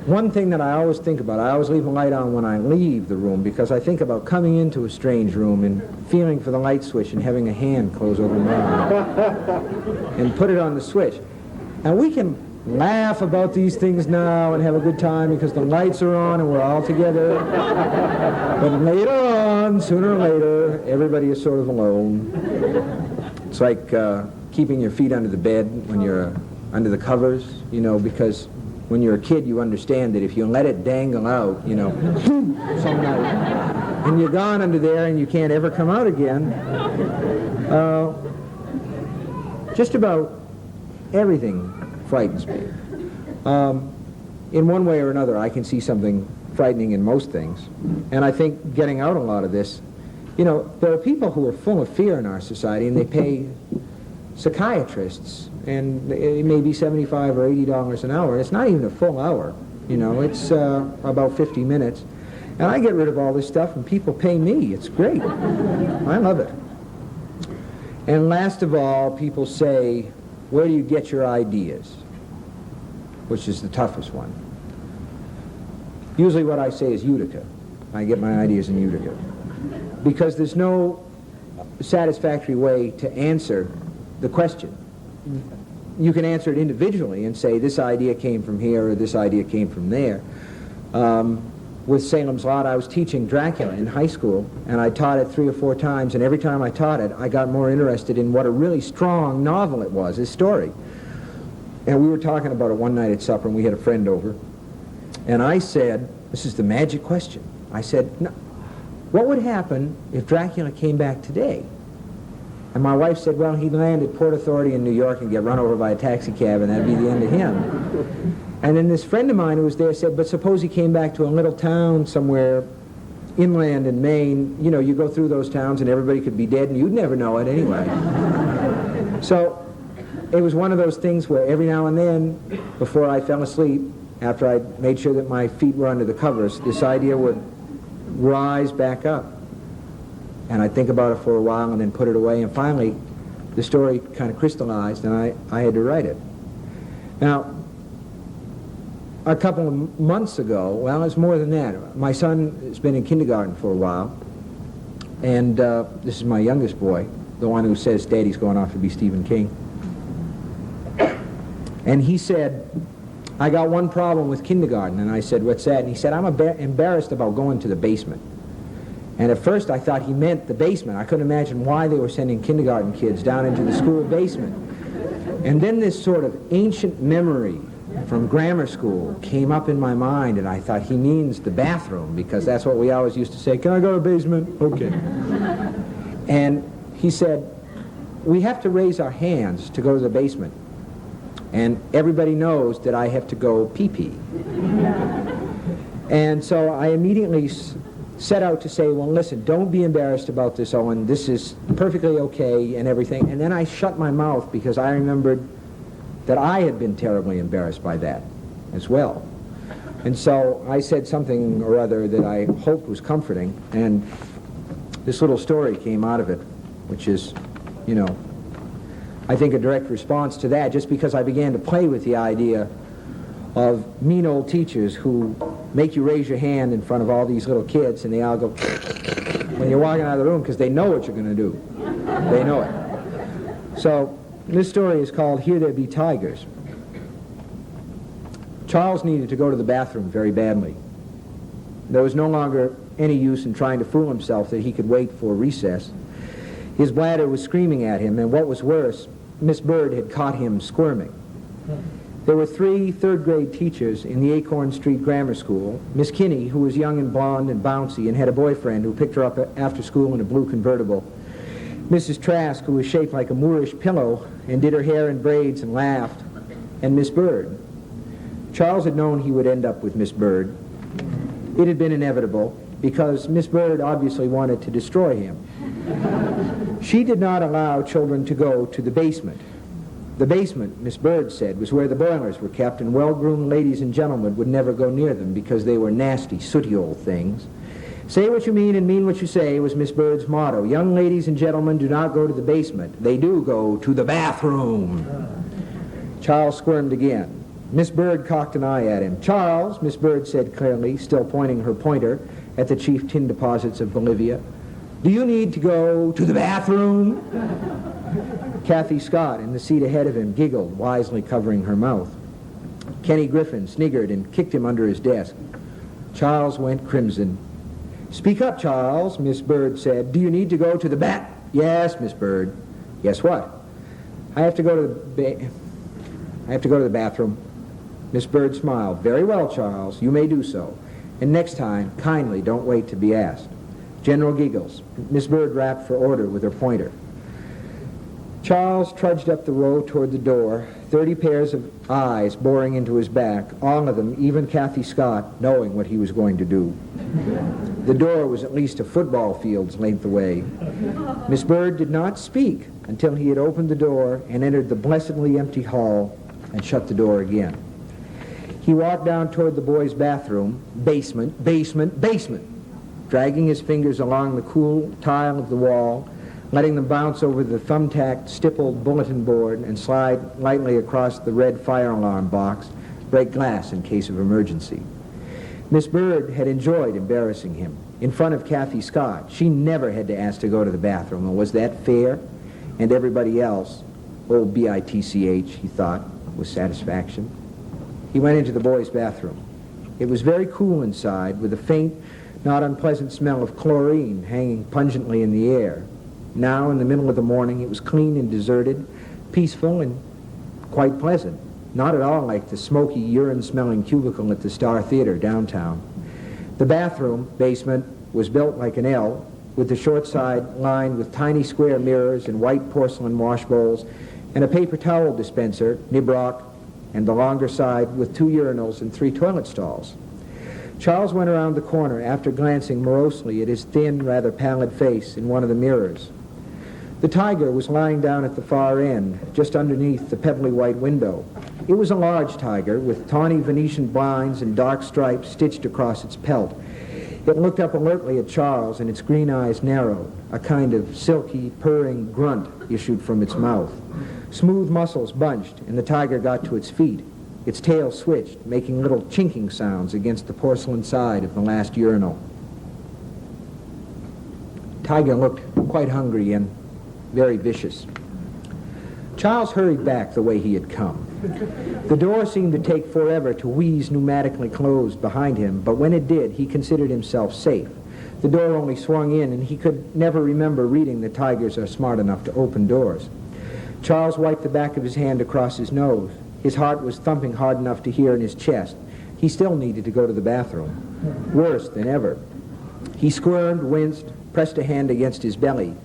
One thing that I always think about, I always leave a light on when I leave the room, because I think about coming into a strange room and feeling for the light switch and having a hand close over mine and put it on the switch. And we can laugh about these things now and have a good time because the lights are on and we're all together. But later on, sooner or later, everybody is sort of alone. It's like keeping your feet under the bed when you're under the covers, you know, because when you're a kid, you understand that if you let it dangle out, you know, some night, and you're gone under there and you can't ever come out again, just about everything frightens me. In one way or another, I can see something frightening in most things. And I think getting out a lot of this, you know, there are people who are full of fear in our society, and they pay psychiatrists, and it may be $75 or $80 an hour. It's not even a full hour, you know, it's about 50 minutes. And I get rid of all this stuff, and people pay me. It's great. I love it. And last of all, people say, where do you get your ideas? Which is the toughest one. Usually what I say is Utica. I get my ideas in Utica. Because there's no satisfactory way to answer the question. You can answer it individually and say, this idea came from here or this idea came from there. With Salem's Lot, I was teaching Dracula in high school, and I taught it 3 or 4 times, and every time I taught it, I got more interested in what a really strong novel it was, his story. And we were talking about it one night at supper, and we had a friend over, and I said, this is the magic question. I said, no, what would happen if Dracula came back today? And my wife said, well, he'd land at Port Authority in New York and get run over by a taxi cab, and that'd be the end of him. And then this friend of mine who was there said, but suppose he came back to a little town somewhere inland in Maine. You know, you go through those towns and everybody could be dead and you'd never know it anyway. So it was one of those things where every now and then, before I fell asleep, after I made sure that my feet were under the covers, this idea would rise back up. And I'd think about it for a while and then put it away, and finally the story kind of crystallized, and I had to write it. Now, a couple of months ago, well, it's more than that. My son has been in kindergarten for a while, and this is my youngest boy, the one who says Daddy's going off to be Stephen King. And he said, I got one problem with kindergarten. And I said, what's that? And he said, I'm embarrassed about going to the basement. And at first I thought he meant the basement. I couldn't imagine why they were sending kindergarten kids down into the school basement. And then this sort of ancient memory from grammar school came up in my mind, and I thought he means the bathroom, because that's what we always used to say, can I go to the basement? Okay. And he said, we have to raise our hands to go to the basement. And everybody knows that I have to go pee-pee. And so I immediately set out to say, well, listen, don't be embarrassed about this, Owen. This is perfectly okay and everything. And then I shut my mouth because I remembered that I had been terribly embarrassed by that as well. And so I said something or other that I hoped was comforting, and this little story came out of it, which is, you know, I think a direct response to that, just because I began to play with the idea of mean old teachers who make you raise your hand in front of all these little kids, and they all go when you're walking out of the room because they know what you're going to do. They know it. So this story is called Here There Be Tigers. Charles needed to go to the bathroom very badly. There was no longer any use in trying to fool himself that he could wait for recess. His bladder was screaming at him, and what was worse, Miss Bird had caught him squirming. There were 3 third-grade teachers in the Acorn Street Grammar School. Miss Kinney, who was young and blonde and bouncy and had a boyfriend who picked her up after school in a blue convertible. Mrs. Trask, who was shaped like a Moorish pillow and did her hair in braids and laughed. And Miss Bird. Charles had known he would end up with Miss Bird. It had been inevitable, because Miss Bird obviously wanted to destroy him. She did not allow children to go to the basement. The basement, Miss Bird said, was where the boilers were kept, and well-groomed ladies and gentlemen would never go near them because they were nasty, sooty old things. Say what you mean and mean what you say was Miss Bird's motto. Young ladies and gentlemen do not go to the basement. They do go to the bathroom. Charles squirmed again. Miss Bird cocked an eye at him. Charles, Miss Bird said clearly, still pointing her pointer at the chief tin deposits of Bolivia, do you need to go to the bathroom? Kathy Scott, in the seat ahead of him, giggled, wisely covering her mouth. Kenny Griffin sniggered and kicked him under his desk. Charles went crimson. Speak up, Charles, Miss Bird said. Do you need to go to the bat? Yes, Miss Bird. Guess what? I have to go to the bathroom. Miss Bird smiled. Very well, Charles. You may do so. And next time, kindly don't wait to be asked. General giggles. Miss Bird rapped for order with her pointer. Charles trudged up the row toward the door, 30 pairs of eyes boring into his back, all of them, even Kathy Scott, knowing what he was going to do. The door was at least a football field's length away. Miss Bird did not speak until he had opened the door and entered the blessedly empty hall and shut the door again. He walked down toward the boys' bathroom, basement, dragging his fingers along the cool tile of the wall, letting them bounce over the thumbtacked, stippled bulletin board and slide lightly across the red fire alarm box, break glass in case of emergency. Miss Bird had enjoyed embarrassing him in front of Kathy Scott. She never had to ask to go to the bathroom, and was that fair? And everybody else, old B-I-T-C-H, he thought, with satisfaction. He went into the boys' bathroom. It was very cool inside, with a faint, not unpleasant smell of chlorine hanging pungently in the air. Now, in the middle of the morning, it was clean and deserted, peaceful and quite pleasant. Not at all like the smoky, urine-smelling cubicle at the Star Theater downtown. The bathroom, basement, was built like an L, with the short side lined with tiny square mirrors and white porcelain wash bowls, and a paper towel dispenser, Nibrock, and the longer side with 2 urinals and 3 toilet stalls. Charles went around the corner after glancing morosely at his thin, rather pallid face in one of the mirrors. The tiger was lying down at the far end, just underneath the pebbly white window. It was a large tiger with tawny Venetian blinds and dark stripes stitched across its pelt. It looked up alertly at Charles, and its green eyes narrowed. A kind of silky, purring grunt issued from its mouth. Smooth muscles bunched, and the tiger got to its feet. Its tail switched, making little chinking sounds against the porcelain side of the last urinal. Tiger looked quite hungry and very vicious. Charles hurried back the way he had come. The door seemed to take forever to wheeze pneumatically closed behind him, but when it did, he considered himself safe. The door only swung in, and he could never remember reading that tigers are smart enough to open doors. Charles wiped the back of his hand across his nose. His heart was thumping hard enough to hear in his chest. He still needed to go to the bathroom. Worse than ever. He squirmed, winced, pressed a hand against his belly.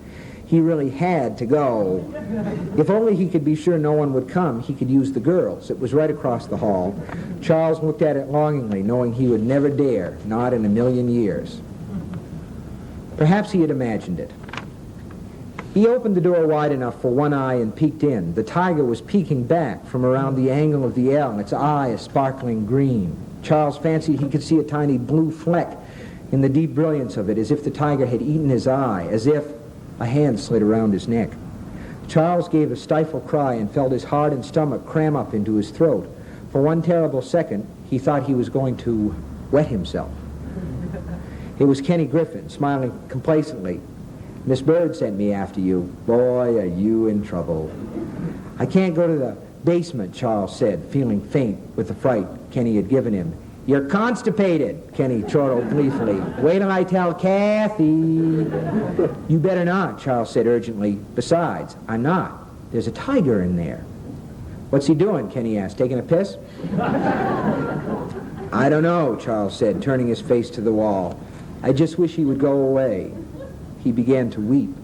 He really had to go. If only he could be sure no one would come, he could use the girls. It was right across the hall. Charles looked at it longingly, knowing he would never dare, not in a million years. Perhaps he had imagined it. He opened the door wide enough for one eye and peeked in. The tiger was peeking back from around the angle of the L, its eye a sparkling green. Charles fancied he could see a tiny blue fleck in the deep brilliance of it, as if the tiger had eaten his eye, as if a hand slid around his neck. Charles gave a stifled cry and felt his heart and stomach cram up into his throat. For one terrible second, he thought he was going to wet himself. It was Kenny Griffin, smiling complacently. Miss Bird sent me after you. Boy, are you in trouble. I can't go to the basement, Charles said, feeling faint with the fright Kenny had given him. You're constipated, Kenny chortled gleefully. Wait till I tell Kathy. You better not, Charles said urgently. Besides, I'm not. There's a tiger in there. What's he doing, Kenny asked. Taking a piss? I don't know, Charles said, turning his face to the wall. I just wish he would go away. He began to weep.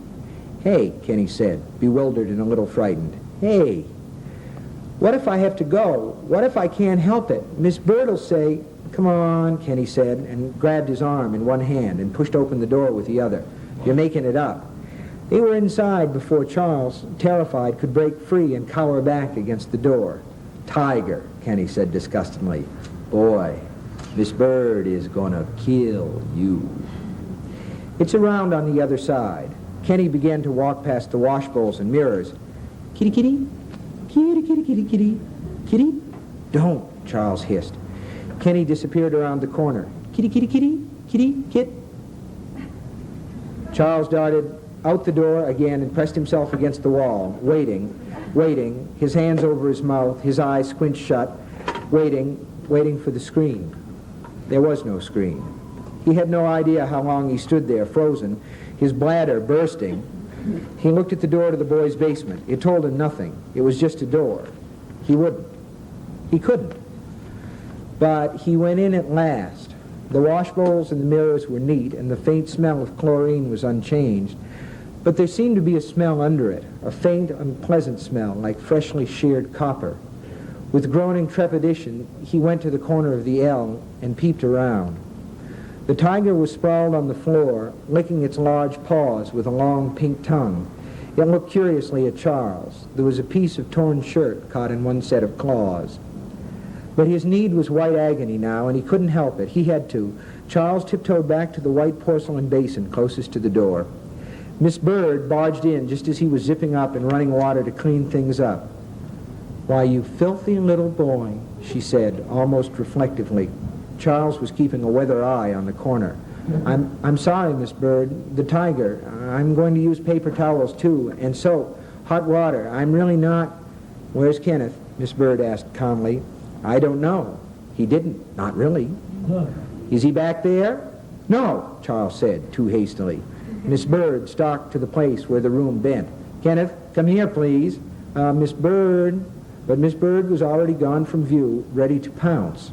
Hey, Kenny said, bewildered and a little frightened. Hey. What if I have to go? What if I can't help it? Miss Bird will say, "Come on," Kenny said, and grabbed his arm in one hand and pushed open the door with the other. "You're making it up." They were inside before Charles, terrified, could break free and cower back against the door. "Tiger," Kenny said disgustedly. "Boy, Miss Bird is gonna kill you." It's around on the other side. Kenny began to walk past the wash bowls and mirrors. "Kitty, kitty, kitty, kitty, kitty, kitty, kitty." "Don't," Charles hissed. Kenny disappeared around the corner. "Kitty, kitty, kitty, kitty, kit." Charles darted out the door again and pressed himself against the wall, waiting, his hands over his mouth, his eyes squinched shut, waiting for the scream. There was no scream. He had no idea how long he stood there, frozen, his bladder bursting. He looked at the door to the boys' basement. It told him nothing. It was just a door. He wouldn't. He couldn't. But he went in at last. The wash bowls and the mirrors were neat, and the faint smell of chlorine was unchanged. But there seemed to be a smell under it, a faint, unpleasant smell, like freshly sheared copper. With groaning trepidation, he went to the corner of the L and peeped around. The tiger was sprawled on the floor, licking its large paws with a long pink tongue. It looked curiously at Charles. There was a piece of torn shirt caught in one set of claws. But his need was white agony now, and he couldn't help it. He had to. Charles tiptoed back to the white porcelain basin closest to the door. Miss Bird barged in just as he was zipping up and running water to clean things up. "Why, you filthy little boy," she said, almost reflectively. Charles was keeping a weather eye on the corner. I'm sorry, Miss Bird. The tiger. I'm going to use paper towels, too, and soap, hot water. I'm really not..." "Where's Kenneth?" Miss Bird asked calmly. "I don't know." "He didn't. Not really." "Is he back there?" "No," Charles said, too hastily. Miss Bird stalked to the place where the room bent. "Kenneth, come here, please. Miss Bird..." But Miss Bird was already gone from view, ready to pounce.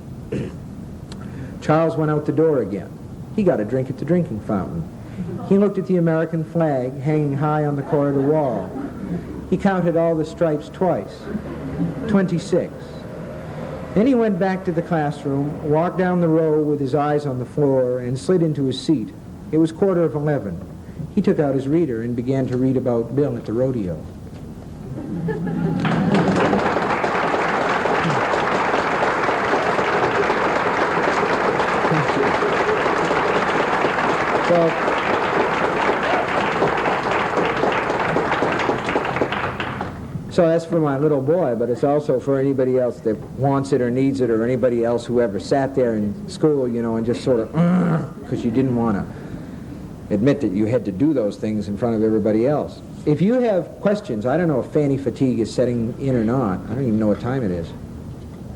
Charles went out the door again. He got a drink at the drinking fountain. He looked at the American flag hanging high on the corridor wall. He counted all the stripes twice. 26. Then he went back to the classroom, walked down the row with his eyes on the floor, and slid into his seat. It was 11:15. He took out his reader and began to read about Bill at the rodeo. So that's for my little boy, but it's also for anybody else that wants it or needs it, or anybody else who ever sat there in school, you know, and just sort of, because you didn't want to admit that you had to do those things in front of everybody else. If you have questions, I don't know if Fanny fatigue is setting in or not. I don't even know what time it is.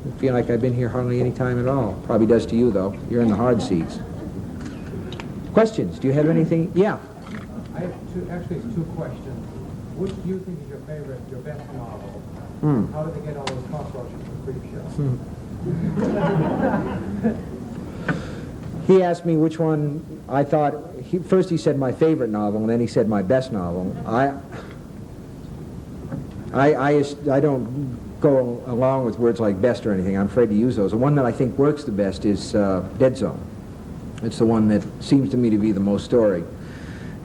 I feel like I've been here hardly any time at all. Probably does to you, though. You're in the hard seats. Questions? Do you have anything? Yeah. I have two questions. Which do you think is your favorite, your best novel? How did they get all those cockroaches from Creepshow? He asked me which one I thought. First he said my favorite novel, and then he said my best novel. I don't go along with words like best or anything. I'm afraid to use those. The one that I think works the best is Dead Zone. It's the one that seems to me to be the most storied.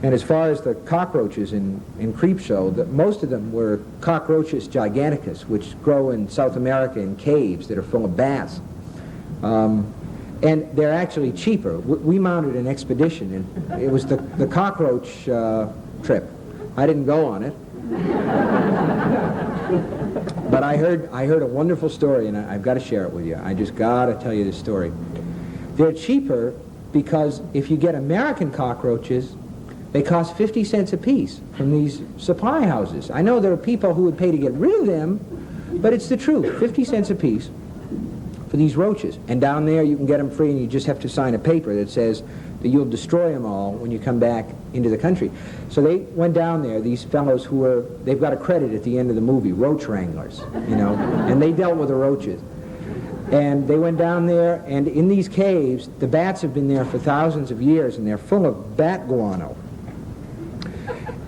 And as far as the cockroaches in Creepshow, most of them were Cockroaches giganticus, which grow in South America in caves that are full of bats. And they're actually cheaper. We mounted an expedition, and it was the cockroach trip. I didn't go on it. But I heard a wonderful story, and I've got to share it with you. I just got to tell you this story. They're cheaper because if you get American cockroaches, they cost 50 cents a piece from these supply houses. I know there are people who would pay to get rid of them, but it's the truth. 50 cents a piece for these roaches. And down there you can get them free, and you just have to sign a paper that says that you'll destroy them all when you come back into the country. So they went down there, these fellows they've got a credit at the end of the movie, roach wranglers, you know, and they dealt with the roaches. And they went down there, and in these caves, the bats have been there for thousands of years, and they're full of bat guano.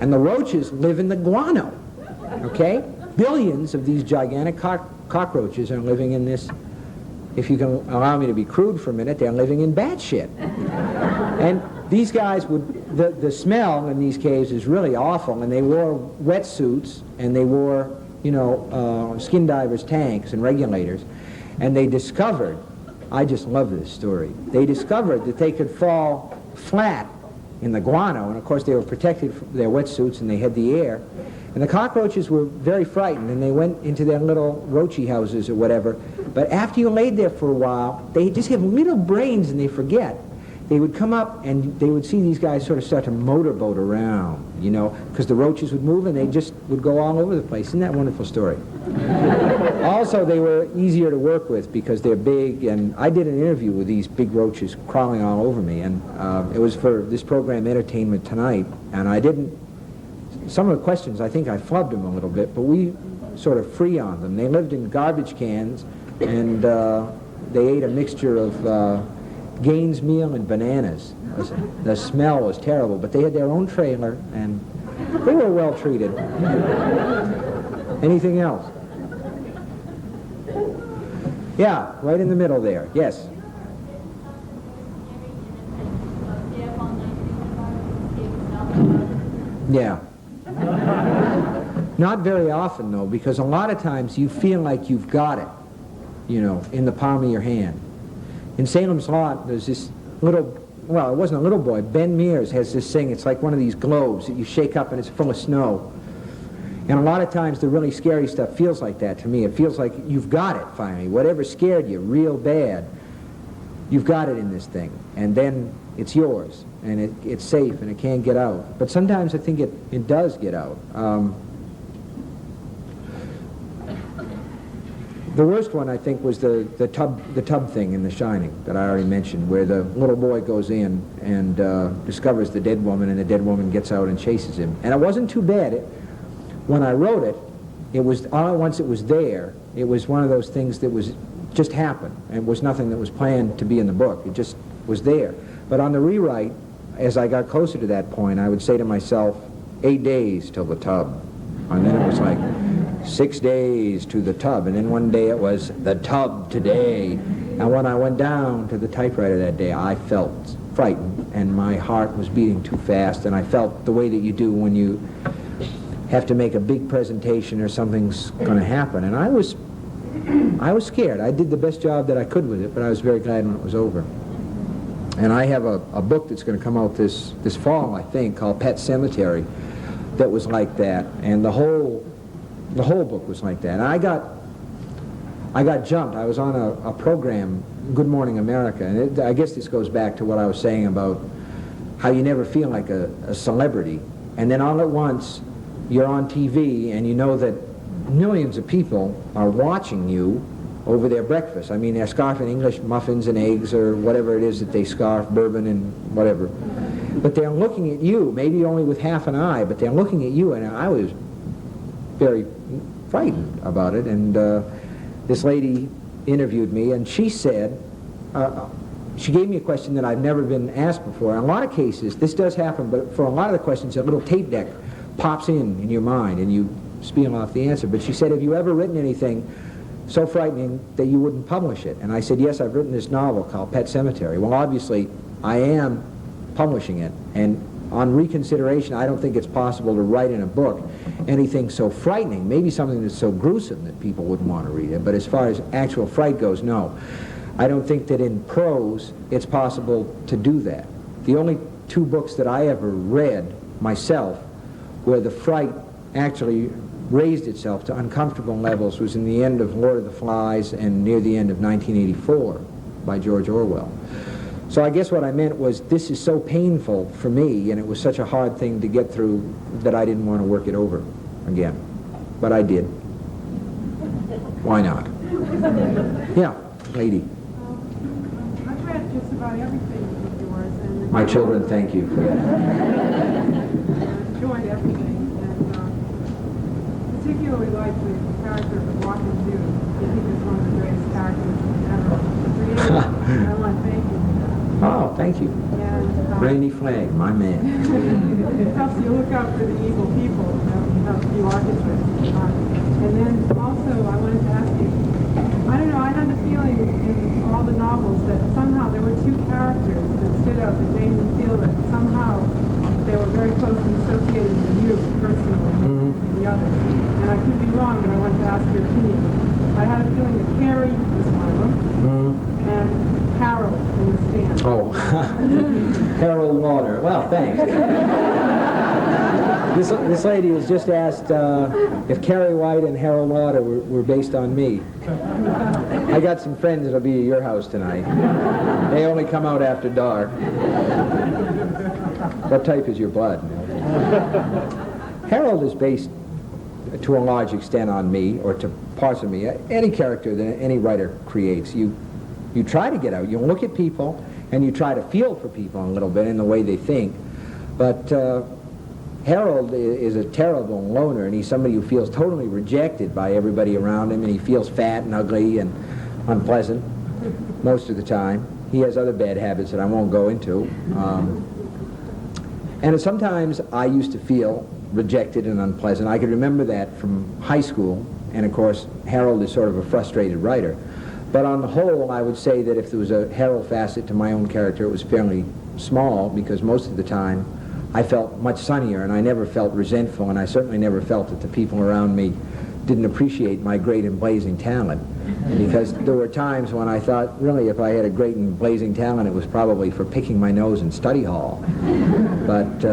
And the roaches live in the guano, okay? Billions of these gigantic cockroaches are living in this, if you can allow me to be crude for a minute, they're living in bat shit. And these guys would, the smell in these caves is really awful, and they wore wetsuits, and they wore, you know, skin divers tanks and regulators, and they discovered, I just love this story, they discovered that they could fall flat in the guano, and of course they were protected from their wetsuits and they had the air, and the cockroaches were very frightened, and they went into their little roachy houses or whatever, but after you laid there for a while, they just have little brains and they forget. They would come up and they would see these guys sort of start to motorboat around, you know, because the roaches would move and they just would go all over the place. Isn't that a wonderful story? Also, they were easier to work with because they're big, and I did an interview with these big roaches crawling all over me, and it was for this program, Entertainment Tonight, and I didn't, some of the questions, I think I flubbed them a little bit, but we sort of free on them. They lived in garbage cans, and they ate a mixture of Gaines meal and bananas. The smell was terrible, but they had their own trailer, and they were well treated. Anything else? Yeah, right in the middle there. Yes. Yeah. Not very often, though, because a lot of times you feel like you've got it, you know, in the palm of your hand. In Salem's Lot, there's this little, well, it wasn't a little boy, Ben Mears has this thing, it's like one of these globes that you shake up and it's full of snow. And a lot of times the really scary stuff feels like that to me. It feels like you've got it finally. Whatever scared you real bad, you've got it in this thing. And then it's yours, and it's safe, and it can't get out. But sometimes I think it does get out. The worst one, I think, was the tub thing in The Shining that I already mentioned, where the little boy goes in and discovers the dead woman, and the dead woman gets out and chases him. And it wasn't too bad. When I wrote it, it was all at once it was there. It was one of those things that was just happened, and it was nothing that was planned to be in the book. It just was there. But on the rewrite, as I got closer to that point, I would say to myself, 8 days till the tub. And then it was like, 6 days to the tub, and then one day it was the tub today. And when I went down to the typewriter that day, I felt frightened, and my heart was beating too fast, and I felt the way that you do when you have to make a big presentation or something's going to happen. And I was scared. I did the best job that I could with it, but I was very glad when it was over. And I have a book that's going to come out this fall, I think, called Pet Cemetery, that was like that, and the whole book was like that. And I got jumped. I was on a program, Good Morning America, and I guess this goes back to what I was saying about how you never feel like a celebrity, and then all at once you're on TV and you know that millions of people are watching you over their breakfast. I mean, they're scarfing English muffins and eggs or whatever it is that they scarf, bourbon and whatever. But they're looking at you, maybe only with half an eye, but they're looking at you, and I was very frightened about it. And this lady interviewed me, and she said, she gave me a question that I've never been asked before. In a lot of cases, this does happen, but for a lot of the questions, a little tape deck pops in your mind, and you spiel off the answer. But she said, have you ever written anything so frightening that you wouldn't publish it? And I said, yes, I've written this novel called Pet Cemetery. Well, obviously, I am publishing it, and on reconsideration, I don't think it's possible to write in a book anything so frightening, maybe something that's so gruesome that people wouldn't want to read it, but as far as actual fright goes, no. I don't think that in prose it's possible to do that. The only two books that I ever read myself where the fright actually raised itself to uncomfortable levels was in the end of Lord of the Flies and near the end of 1984 by George Orwell. So I guess what I meant was this is so painful for me, and it was such a hard thing to get through that I didn't want to work it over again. But I did. Why not? Yeah, lady. I've read just about everything of yours. And My children, thank you for that. enjoyed everything. And particularly like the character of the Walking Jew. I think it's one of the greatest characters ever created. And I want to thank you for that. Oh, thank you. And, Rainy Flag, my man. it helps you look out for the evil people of the orchestra. And then also also, I wanted to ask you, I don't know, I had the feeling in all the novels that somehow there were two characters that stood out that made me feel that somehow they were very closely associated with you personally and the others. And I could be wrong, but I wanted to ask your opinion. I had a feeling that Carrie was one of them, and Harold in the stand. Oh, Harold Lauder. Well, thanks. This lady has just asked if Carrie White and Harold Lauder were based on me. I got some friends that'll be at your house tonight. They only come out after dark. What type is your blood? Harold is based to a large extent on me, or to parts of me. Any character that any writer creates, you try to get out. You look at people and you try to feel for people a little bit in the way they think. But Harold is a terrible loner, and he's somebody who feels totally rejected by everybody around him, and he feels fat and ugly and unpleasant most of the time. He has other bad habits that I won't go into. And sometimes I used to feel rejected and unpleasant. I could remember that from high school, and of course Harold is sort of a frustrated writer. But on the whole, I would say that if there was a Harold facet to my own character, it was fairly small, because most of the time I felt much sunnier, and I never felt resentful, and I certainly never felt that the people around me didn't appreciate my great and blazing talent. Because there were times when I thought, really, if I had a great and blazing talent, it was probably for picking my nose in study hall. But,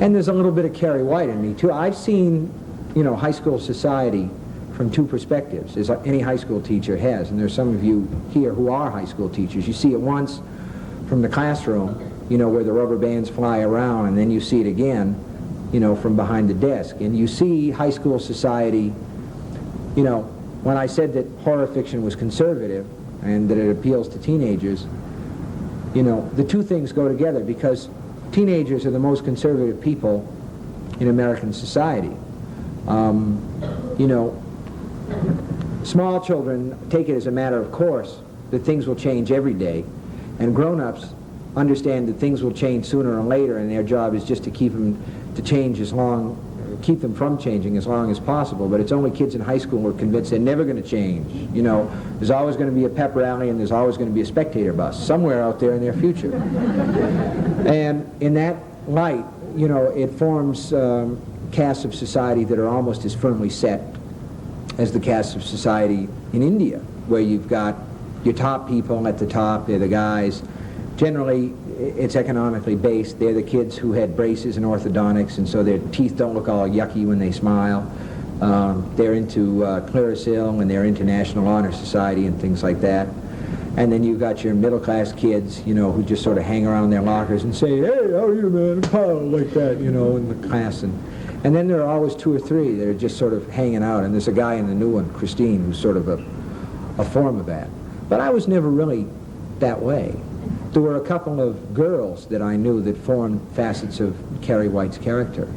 and there's a little bit of Carrie White in me, too. I've seen, high school society from two perspectives, as any high school teacher has. And there's some of you here who are high school teachers. You see it once from the classroom, where the rubber bands fly around, and then you see it again, from behind the desk. And you see high school society, when I said that horror fiction was conservative and that it appeals to teenagers, the two things go together, because teenagers are the most conservative people in American society. Small children take it as a matter of course that things will change every day, and grown-ups understand that things will change sooner or later, and their job is just to keep them from changing as long as possible. But it's only kids in high school who are convinced they're never going to change. There's always going to be a pep rally, and there's always going to be a spectator bus somewhere out there in their future. And in that light, it forms castes of society that are almost as firmly set as the castes of society in India, where you've got your top people at the top. They're the guys. Generally, it's economically based. They're the kids who had braces and orthodontics, and so their teeth don't look all yucky when they smile. They're into Clearasil, and they're into National Honor Society and things like that. And then you've got your middle-class kids, who just sort of hang around their lockers and say, "Hey, how are you, man?" like that, in the class. And then there are always two or three that are just sort of hanging out. And there's a guy in the new one, Christine, who's sort of a form of that. But I was never really that way. There were a couple of girls that I knew that formed facets of Carrie White's character.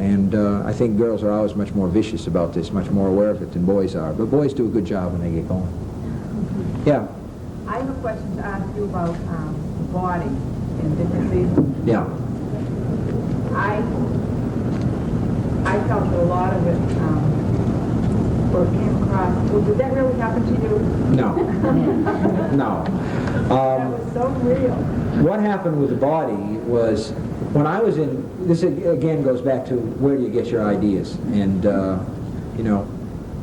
And I think girls are always much more vicious about this, much more aware of it than boys are. But boys do a good job when they get going. Yeah. I have a question to ask you about the body in different seasons. Yeah. I felt that a lot of it came across. Well, did that really happen to you? No. No. That was so real. What happened with the body was, when I was in, this again goes back to where do you get your ideas. And,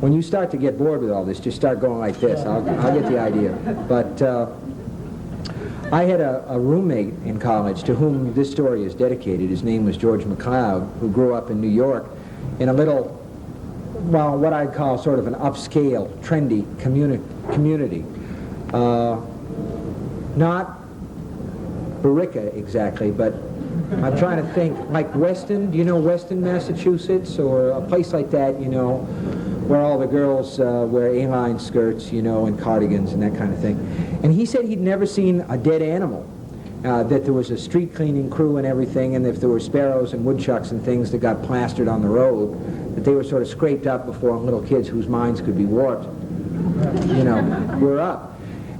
when you start to get bored with all this, just start going like this. I'll get the idea. But I had a roommate in college to whom this story is dedicated. His name was George McLeod, who grew up in New York in a little, well, what I'd call sort of an upscale, trendy community. Not Billerica exactly, but I'm trying to think, like Weston, do you know Weston, Massachusetts, or a place like that, where all the girls wear A-line skirts, and cardigans and that kind of thing. And he said he'd never seen a dead animal, that there was a street cleaning crew and everything, and if there were sparrows and woodchucks and things that got plastered on the road, that they were sort of scraped up before little kids whose minds could be warped, were up.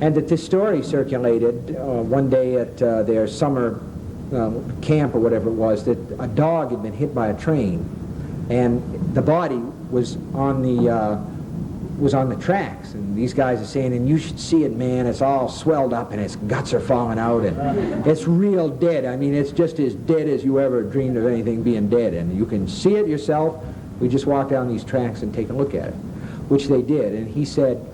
And that this story circulated one day at their summer camp or whatever it was, that a dog had been hit by a train, and the body was on the was on the tracks, and these guys are saying, and you should see it, man, it's all swelled up and its guts are falling out and it's real dead. I mean, it's just as dead as you ever dreamed of anything being dead, and you can see it yourself. We just walk down these tracks and take a look at it, which they did. And he said,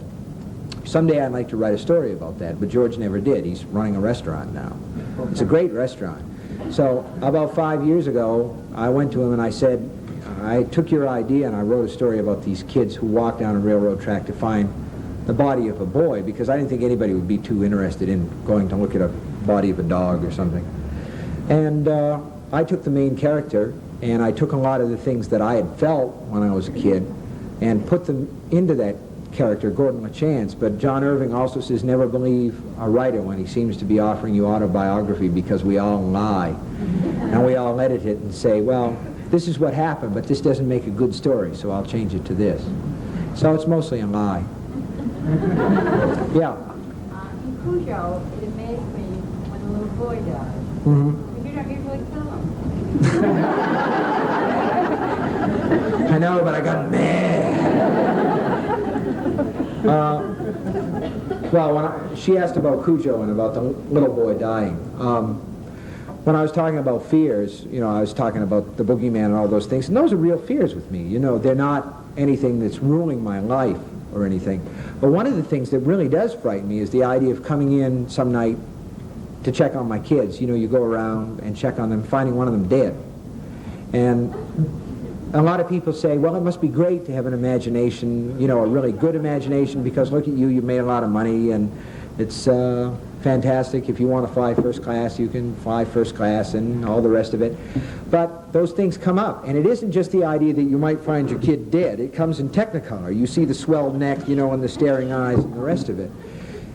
someday I'd like to write a story about that, but George never did. He's running a restaurant now. It's a great restaurant. So about 5 years ago, I went to him and I said, I took your idea and I wrote a story about these kids who walked down a railroad track to find the body of a boy, because I didn't think anybody would be too interested in going to look at a body of a dog or something. And I took the main character and I took a lot of the things that I had felt when I was a kid and put them into that character, Gordon LaChance. But John Irving also says, never believe a writer when he seems to be offering you autobiography, because we all lie. And we all edit it and say, well, this is what happened, but this doesn't make a good story, so I'll change it to this. So it's mostly a lie. Yeah. In Cujo, it amazed me when the little boy died. Mm-hmm. You don't usually kill him. I know, but I got mad. Well, when she asked about Cujo and about the little boy dying, when I was talking about fears, you know, I was talking about the boogeyman and all those things, and those are real fears with me. You know, they're not anything that's ruling my life or anything. But one of the things that really does frighten me is the idea of coming in some night to check on my kids. You know, you go around and check on them, finding one of them dead. And a lot of people say, well, it must be great to have an imagination, you know, a really good imagination, because look at you, you've made a lot of money, and it's fantastic. If you want to fly first class, you can fly first class and all the rest of it. But those things come up, and it isn't just the idea that you might find your kid dead. It comes in Technicolor. You see the swelled neck, you know, and the staring eyes and the rest of it.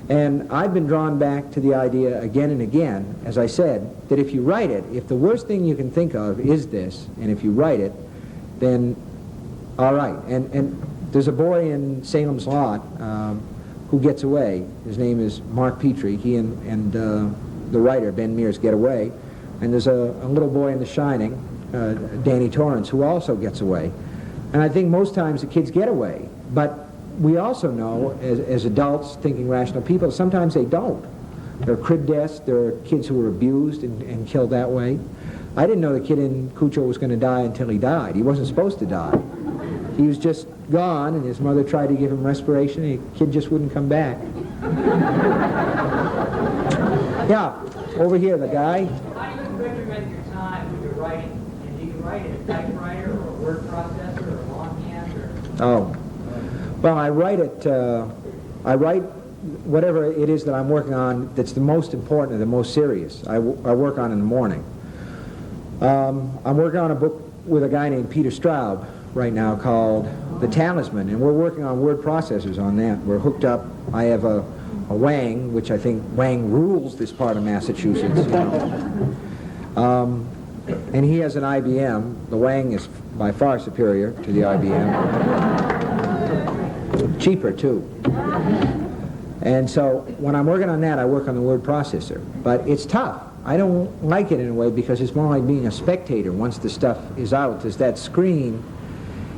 And I've been drawn back to the idea again and again, as I said, that if you write it, if the worst thing you can think of is this, and if you write it, then all right. And there's a boy in Salem's Lot who gets away. His name is Mark Petrie. He and the writer, Ben Mears, get away. And there's a little boy in The Shining, Danny Torrance, who also gets away. And I think most times the kids get away. But we also know, as adults, thinking rational people, sometimes they don't. There are crib deaths. There are kids who were abused and killed that way. I didn't know the kid in Cujo was going to die until he died. He wasn't supposed to die. He was just gone, and his mother tried to give him respiration, and the kid just wouldn't come back. Yeah, over here, the guy. How do you regiment your time when you're writing? And do you write in a typewriter or a word processor or longhand or? Oh, well, I write whatever it is that I'm working on that's the most important or the most serious. I work on in the morning. I'm working on a book with a guy named Peter Straub right now called The Talisman, and we're working on word processors on that. We're hooked up. I have a Wang, which I think Wang rules this part of Massachusetts. You know. And he has an IBM. The Wang is by far superior to the IBM. Cheaper, too. And so when I'm working on that, I work on the word processor. But it's tough. I don't like it in a way because it's more like being a spectator once the stuff is out. There's that screen,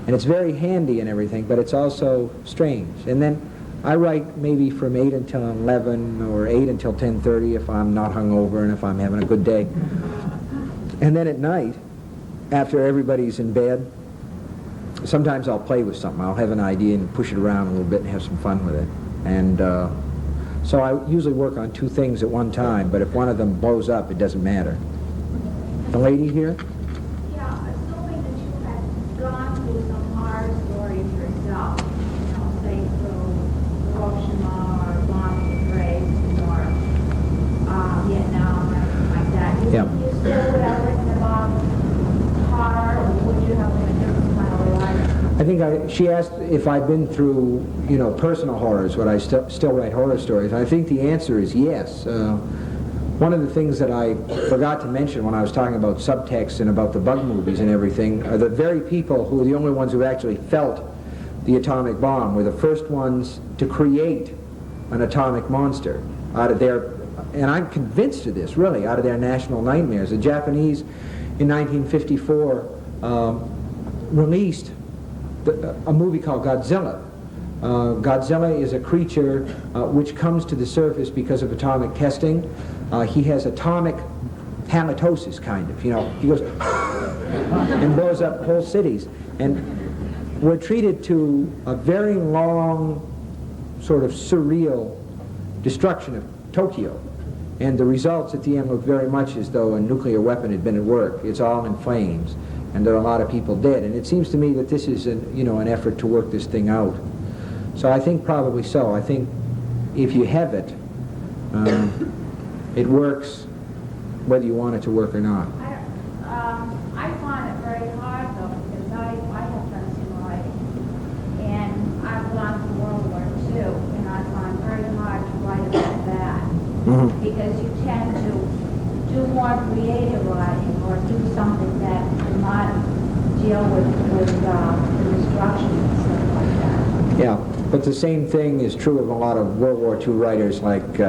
and it's very handy and everything, but it's also strange. And then I write maybe from 8 until 11 or 8 until 10:30 if I'm not hungover and if I'm having a good day. And then at night, after everybody's in bed, sometimes I'll play with something. I'll have an idea and push it around a little bit and have some fun with it. And so I usually work on two things at one time, but if one of them blows up, it doesn't matter. The lady here? Yeah, assuming that you had gone through some horror stories yourself, you know, say through Hiroshima or Bombing the Graves or Vietnam or anything like that, you Yeah. think you still would have written about horror, or would you have been a different kind of life? I think she asked if I'd been through, you know, personal horrors, would I still write horror stories? I think the answer is yes. One of the things that I forgot to mention when I was talking about subtext and about the bug movies and everything are the very people who are the only ones who actually felt the atomic bomb were the first ones to create an atomic monster out of their, and I'm convinced of this, really, out of their national nightmares. The Japanese in 1954 released a movie called Godzilla, Godzilla is a creature which comes to the surface because of atomic testing. He has atomic halitosis, kind of. You know, he goes and blows up whole cities. And we're treated to a very long, sort of surreal destruction of Tokyo. And the results at the end look very much as though a nuclear weapon had been at work. It's all in flames, and there are a lot of people dead. And it seems to me that this is an effort to work this thing out. So I think probably so. I think if you have it, it works whether you want it to work or not. I find it very hard though, because I have done some writing, and I've gone through World War II, and I find it very hard to write about that, because you tend to do more creative writing or do something that will not deal with the destruction and stuff like that. Yeah, but the same thing is true of a lot of World War II writers like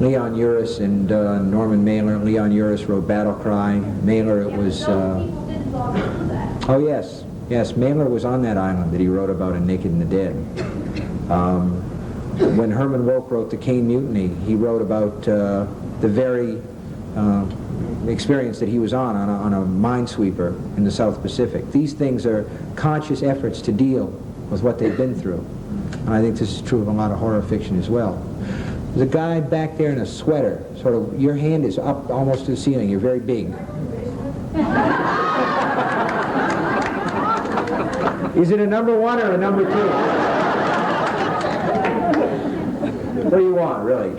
Leon Uris and Norman Mailer. Leon Uris wrote Battle Cry. Mailer, it was... Those people didn't go through that. Oh, yes. Yes, Mailer was on that island that he wrote about in Naked and the Dead. When Herman Wouk wrote The Caine Mutiny, he wrote about the very experience that he was on a minesweeper in the South Pacific. These things are conscious efforts to deal with what they've been through. And I think this is true of a lot of horror fiction as well. There's a guy back there in a sweater, sort of, your hand is up almost to the ceiling, you're very big. Is it a number 1 or a number 2? What do you want, really?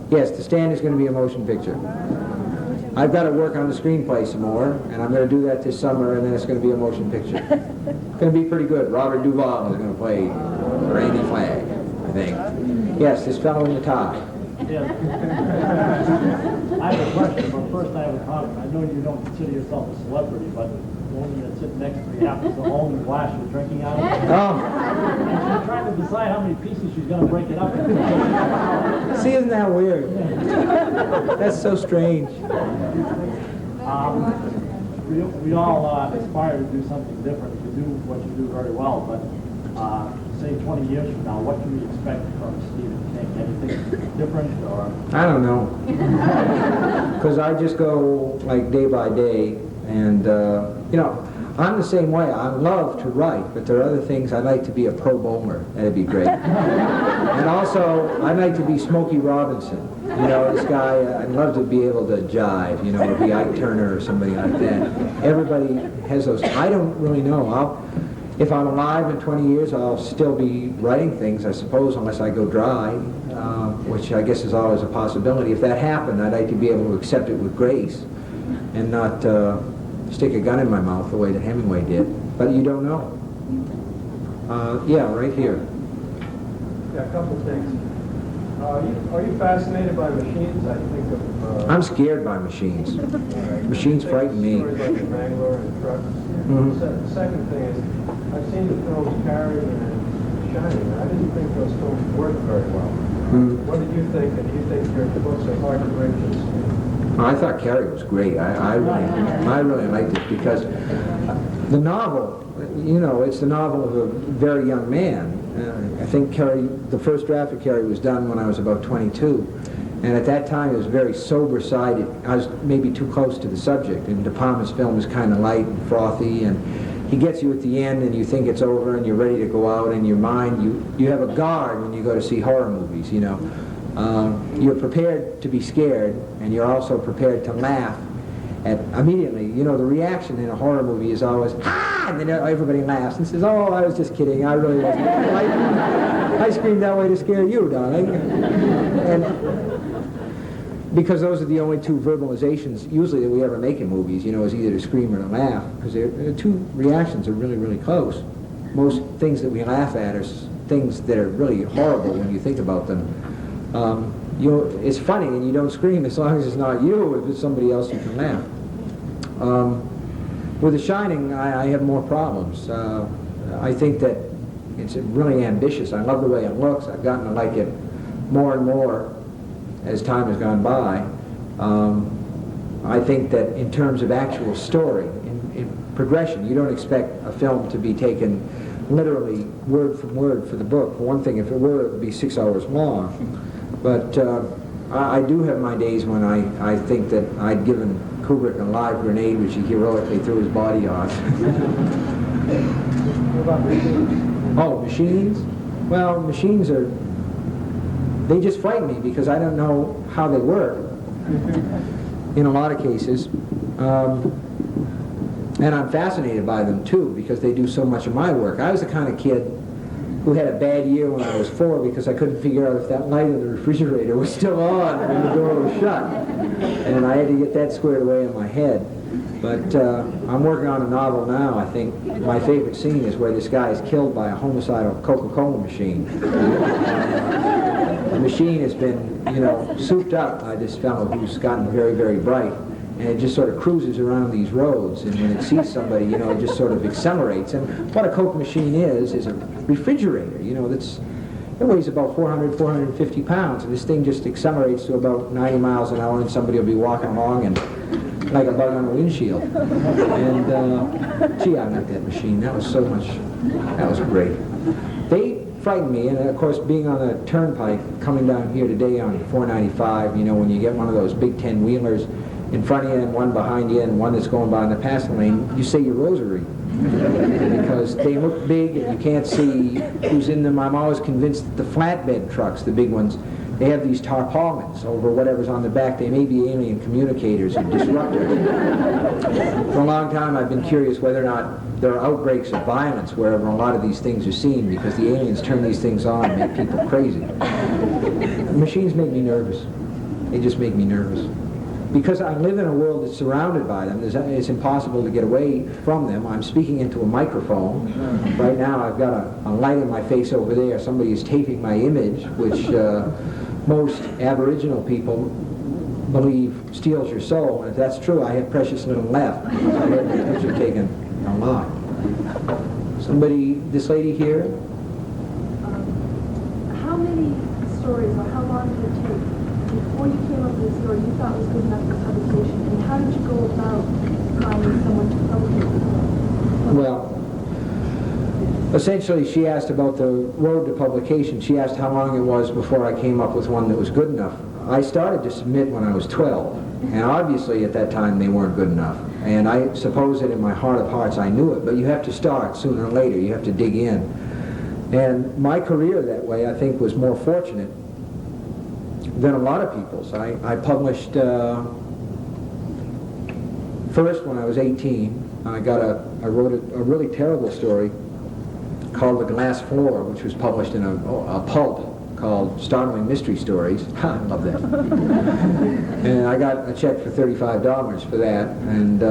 Yes, the stand is going to be a motion picture. I've got to work on the screenplay some more, and I'm going to do that this summer, and then it's going to be a motion picture. It's going to be pretty good. Robert Duvall is going to play Randy Flagg, I think. Yes, this fellow in the tie. Yeah. I have a question, but first I have a comment. I know you don't consider yourself a celebrity, but the woman that's sitting next to me happens to own the glass you're drinking out of. Oh, She's trying to decide how many pieces she's going to break it up into. see, isn't that weird? That's so strange. We all aspire to do something different. You do what you do very well, but say 20 years from now, what can we expect from Stephen King? Anything different, or? I don't know. Because I just go like day by day, and I'm the same way. I love to write, but there are other things. I'd like to be a pro bowler. That'd be great. And also, I'd like to be Smokey Robinson. You know, this guy, I'd love to be able to jive, or be Ike Turner or somebody like that. Everybody has those. I don't really know. If I'm alive in 20 years, I'll still be writing things, I suppose, unless I go dry, which I guess is always a possibility. If that happened, I'd like to be able to accept it with grace and not stick a gun in my mouth the way that Hemingway did. But you don't know. Yeah, right here. Yeah, a couple of things. Are you fascinated by machines? I think of... I'm scared by machines. Machines frighten me. Stories like the Wrangler and trucks. The second thing is, I've seen the films Carrie and Shining. I didn't think those films worked very well. What did you think? And do you think your books are hard to bring to the screen? I thought Carrie was great. I really liked it because the novel, it's the novel of a very young man. I think Carrie, the first draft of Carrie was done when I was about 22. And at that time, it was very sober-sided. I was maybe too close to the subject. And De Palma's film is kind of light and frothy, and he gets you at the end, and you think it's over, and you're ready to go out. In your mind, you have a guard when you go to see horror movies, You're prepared to be scared, and you're also prepared to laugh at immediately. The reaction in a horror movie is always, ah! And then everybody laughs and says, oh, I was just kidding. I really wasn't. I screamed that way to scare you, darling. And because those are the only two verbalizations usually that we ever make in movies, is either to scream or to laugh, because the two reactions are really, really close. Most things that we laugh at are things that are really horrible when you think about them. It's funny and you don't scream as long as it's not you. If it's somebody else, you can laugh. With The Shining, I have more problems. I think that it's really ambitious. I love the way it looks. I've gotten to like it more and more as time has gone by. I think that in terms of actual story, in progression, you don't expect a film to be taken literally word from word for the book. For one thing, if it were, it would be 6 hours long. But I do have my days when I think that I'd given Kubrick a live grenade which he heroically threw his body on. What about machines? Oh, machines? Well, machines they just frighten me because I don't know how they work in a lot of cases. And I'm fascinated by them too because they do so much of my work. I was the kind of kid who had a bad year when I was 4 because I couldn't figure out if that light in the refrigerator was still on when the door was shut. And I had to get that squared away in my head. But I'm working on a novel now. I think my favorite scene is where this guy is killed by a homicidal Coca-Cola machine. The machine has been, souped up by this fellow who's gotten very, very bright. And it just sort of cruises around these roads, and when it sees somebody, it just sort of accelerates. And what a Coke machine is a refrigerator, it weighs about 400, 450 pounds, and this thing just accelerates to about 90 miles an hour, and somebody will be walking along and like a bug on a windshield. And, gee, I like that machine. That was great. They frightened me, and of course, being on the turnpike, coming down here today on 495, when you get one of those big 10-wheelers, in front of you and one behind you and one that's going by in the passing lane, you say your rosary. Because they look big and you can't see who's in them. I'm always convinced that the flatbed trucks, the big ones, they have these tarpaulins over whatever's on the back. They may be alien communicators or disruptors. For a long time I've been curious whether or not there are outbreaks of violence wherever a lot of these things are seen because the aliens turn these things on and make people crazy. The machines make me nervous. They just make me nervous. Because I live in a world that's surrounded by them, it's impossible to get away from them. I'm speaking into a microphone. Right now I've got a light in my face over there. Somebody is taping my image, which most Aboriginal people believe steals your soul. And if that's true, I have precious little left. I had my picture taken a lot. This lady here? How many stories or how long did it take before you came up with a story you thought was good enough for publication, and how did you go about finding someone to publish it? Well, essentially she asked about the road to publication. She asked how long it was before I came up with one that was good enough. I started to submit when I was 12, and obviously at that time they weren't good enough. And I suppose that in my heart of hearts I knew it, but you have to start sooner or later. You have to dig in. And my career that way, I think, was more fortunate than a lot of people's. I published first when I was 18. I wrote a really terrible story called The Glass Floor, which was published in a pulp called Startling Mystery Stories. I love that. And I got a check for $35 for that. And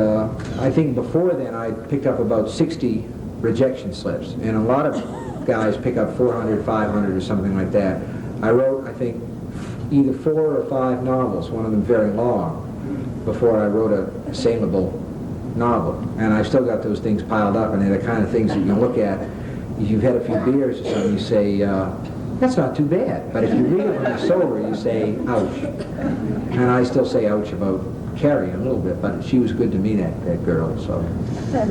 I think before then I picked up about 60 rejection slips. And a lot of guys pick up 400, 500 or something like that. I wrote, I think, either 4 or 5 novels, one of them very long, before I wrote a saleable novel. And I've still got those things piled up, and they're the kind of things that you look at. If you've had a few beers or something, you say, that's not too bad. But if you read it when you're sober, you say, ouch. And I still say ouch about Carrie a little bit, but she was good to me, that girl, so. Did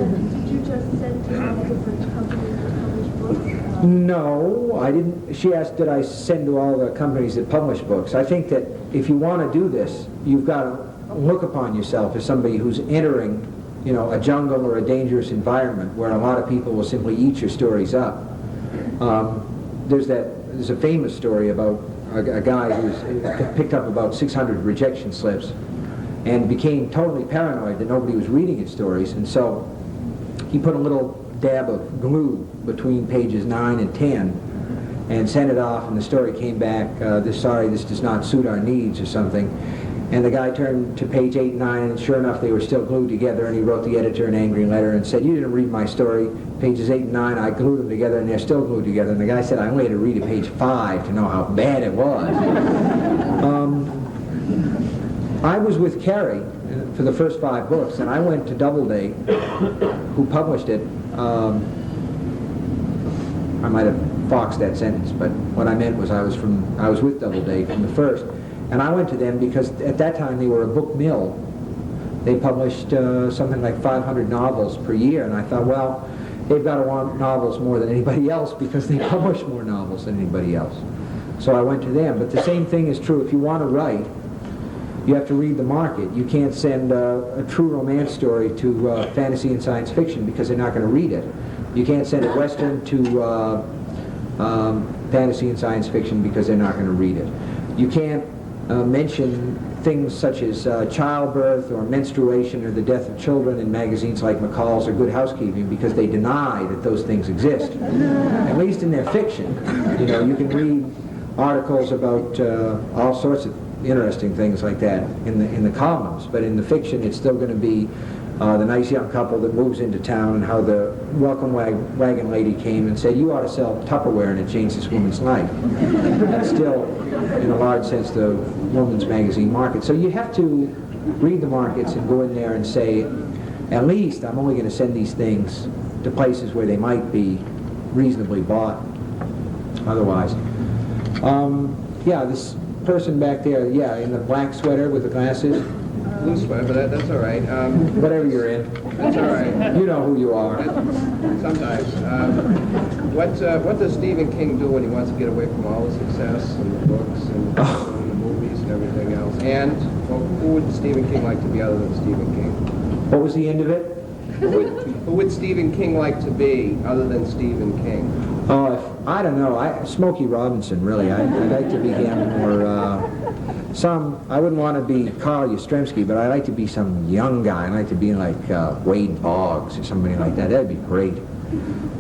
you just send to all the different companies that publish books? No, I didn't. She asked, did I send to all the companies that publish books? I think that if you want to do this, you've got to look upon yourself as somebody who's entering, a jungle or a dangerous environment where a lot of people will simply eat your stories up. There's a famous story about a guy who's picked up about 600 rejection slips and became totally paranoid that nobody was reading his stories, and so he put a little dab of glue between pages 9 and 10 and sent it off, and the story came back, sorry, this does not suit our needs or something. And the guy turned to page 8 and 9, and sure enough they were still glued together, and he wrote the editor an angry letter and said, you didn't read my story. Pages 8 and 9, I glued them together and they're still glued together. And the guy said, I only had to read to page 5 to know how bad it was. I was with Carrie for the first 5 books, and I went to Doubleday, who published it. I might have foxed that sentence, but what I meant was I was with Doubleday from the first, and I went to them because at that time they were a book mill. They published something like 500 novels per year, and I thought, well, they've got to want novels more than anybody else because they publish more novels than anybody else. So I went to them. But the same thing is true. If you want to write, you have to read the market. You can't send a true romance story to fantasy and science fiction because they're not going to read it. You can't send a Western to fantasy and science fiction because they're not going to read it. You can't mention things such as childbirth or menstruation or the death of children in magazines like McCall's or Good Housekeeping because they deny that those things exist. At least in their fiction. You know, you can read articles about all sorts of interesting things like that in the columns, but in the fiction it's still going to be the nice young couple that moves into town and how the welcome wagon lady came and said, you ought to sell Tupperware and it changed this woman's life. That's still, in a large sense, the woman's magazine market. So you have to read the markets and go in there and say, at least I'm only going to send these things to places where they might be reasonably bought otherwise. Yeah, this person back there, yeah, in the black sweater with the glasses. Blue sweater, but that's all right. Whatever you're in. That's all right. You know who you are. Sometimes. What does Stephen King do when he wants to get away from all the success and the books and the movies and everything else? And well, who would Stephen King like to be other than Stephen King? What was the end of it? Who would Stephen King like to be other than Stephen King? Oh, I don't know. Smokey Robinson, really. I'd like to be him or I wouldn't want to be Carl Yastrzemski, but I'd like to be some young guy. I'd like to be like Wade Boggs or somebody like that. That'd be great.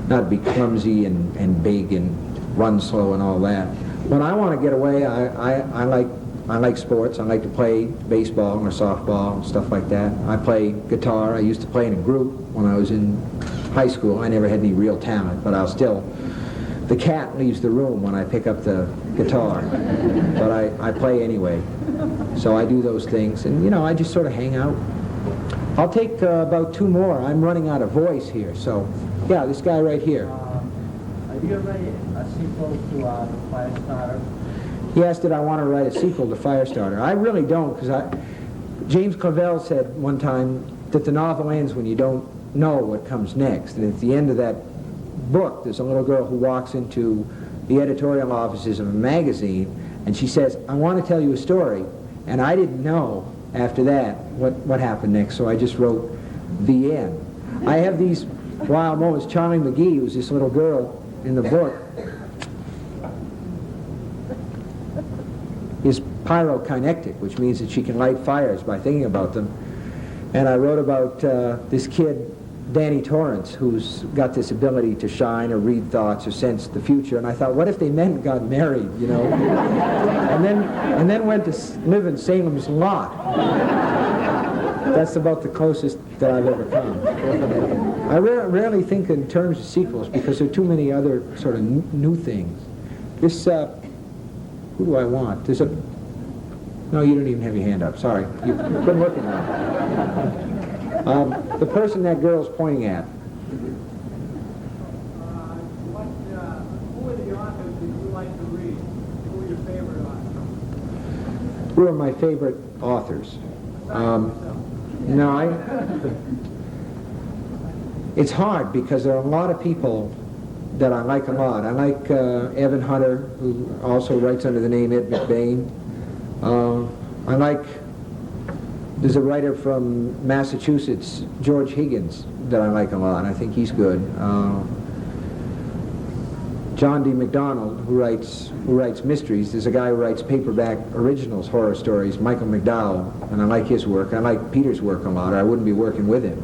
Not be clumsy and big and run slow and all that. When I want to get away, I like sports. I like to play baseball or softball and stuff like that. I play guitar. I used to play in a group when I was in high school. I never had any real talent, but the cat leaves the room when I pick up the guitar, but I play anyway. So I do those things, and you know, I just sort of hang out. I'll take about 2 more. I'm running out of voice here, so yeah, this guy right here. Have you ever written a sequel to Firestarter? He asked did I want to write a sequel to Firestarter. I really don't, because James Clavell said one time that the novel ends when you don't know what comes next, and at the end of that book, there's a little girl who walks into the editorial offices of a magazine, and she says, I want to tell you a story. And I didn't know after that what happened next, so I just wrote the end. I have these wild moments. Charlie McGee, who's this little girl in the book, is pyrokinetic, which means that she can light fires by thinking about them. And I wrote about this kid, Danny Torrance, who's got this ability to shine or read thoughts or sense the future. And I thought, what if they met and got married, you know? and then went to live in Salem's Lot. That's about the closest that I've ever come. I rarely think in terms of sequels because there are too many other sort of new things. This, who do I want? There's a... No, you don't even have your hand up. Sorry. You've been looking at it. The person that girl's pointing at. Who are the authors that you like to read? Who are your favorite authors? Who are my favorite authors? It's hard because there are a lot of people that I like a lot. I like Evan Hunter, who also writes under the name Ed McBain. I like, there's a writer from Massachusetts, George Higgins, that I like a lot. I think he's good. John D. MacDonald, who writes mysteries. There's a guy who writes paperback originals, horror stories, Michael McDowell, and I like his work. I like Peter's work a lot, or I wouldn't be working with him.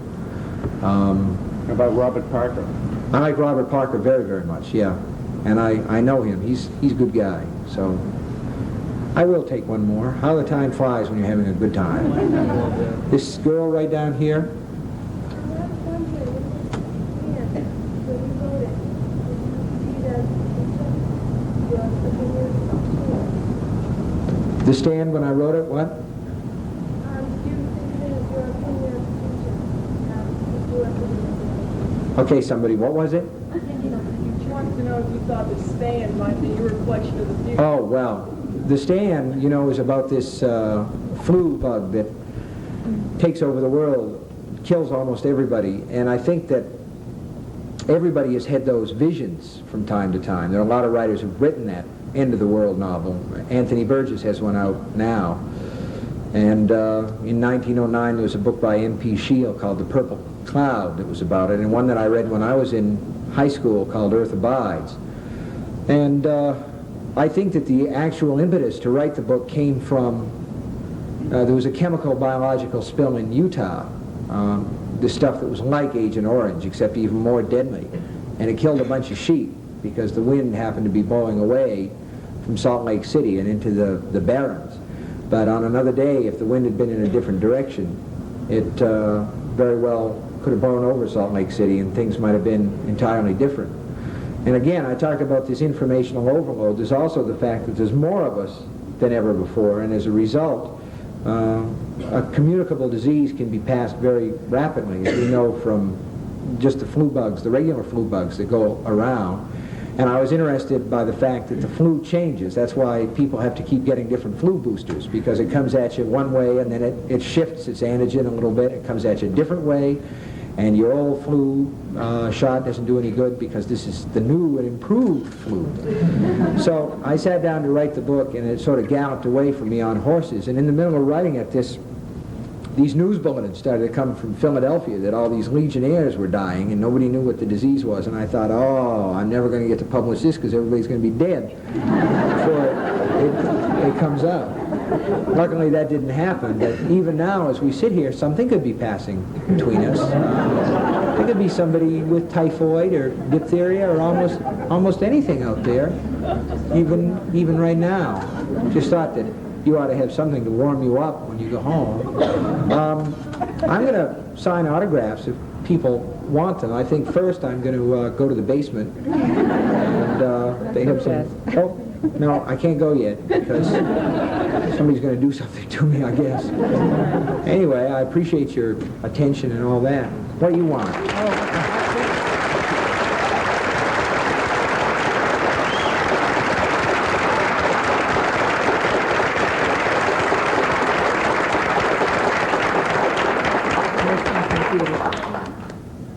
How about Robert Parker? I like Robert Parker very, very much, yeah. And I know him. He's a good guy, so I will take one more. How the time flies when you're having a good time. This girl right down here. The Stand when I wrote it, what? Okay, somebody, what was it? She wants to know if you thought The Stand might be your reflection of the future. Oh, well, The Stand, you know, is about this flu bug that takes over the world, kills almost everybody, and I think that everybody has had those visions from time to time. There are a lot of writers who've written that end-of-the-world novel. Anthony Burgess has one out now. And in 1909, there was a book by M.P. Shield called The Purple Cloud that was about it, and one that I read when I was in high school called Earth Abides. And I think that the actual impetus to write the book came from, there was a chemical biological spill in Utah, the stuff that was like Agent Orange, except even more deadly. And it killed a bunch of sheep because the wind happened to be blowing away from Salt Lake City and into the barrens. But on another day, if the wind had been in a different direction, it very well could have blown over Salt Lake City and things might have been entirely different. And again, I talked about this informational overload. There's also the fact that there's more of us than ever before, and as a result, a communicable disease can be passed very rapidly, as we know from just the flu bugs, the regular flu bugs that go around. And I was interested by the fact that the flu changes. That's why people have to keep getting different flu boosters, because it comes at you one way and then it shifts its antigen a little bit. It comes at you a different way, and your old flu shot doesn't do any good because this is the new and improved flu. So I sat down to write the book, and it sort of galloped away from me on horses. And in the middle of writing it, these news bulletins started to come from Philadelphia that all these legionnaires were dying and nobody knew what the disease was. And I thought, oh, I'm never going to get to publish this because everybody's going to be dead before it comes out. Luckily, that didn't happen. But even now, as we sit here, something could be passing between us. There could be somebody with typhoid or diphtheria or almost anything out there, even right now. Just thought that you ought to have something to warm you up when you go home. I'm going to sign autographs if people want them. I think first I'm going to go to the basement, and they have some... Oh, no, I can't go yet because somebody's going to do something to me, I guess. Anyway, I appreciate your attention and all that. What do you want?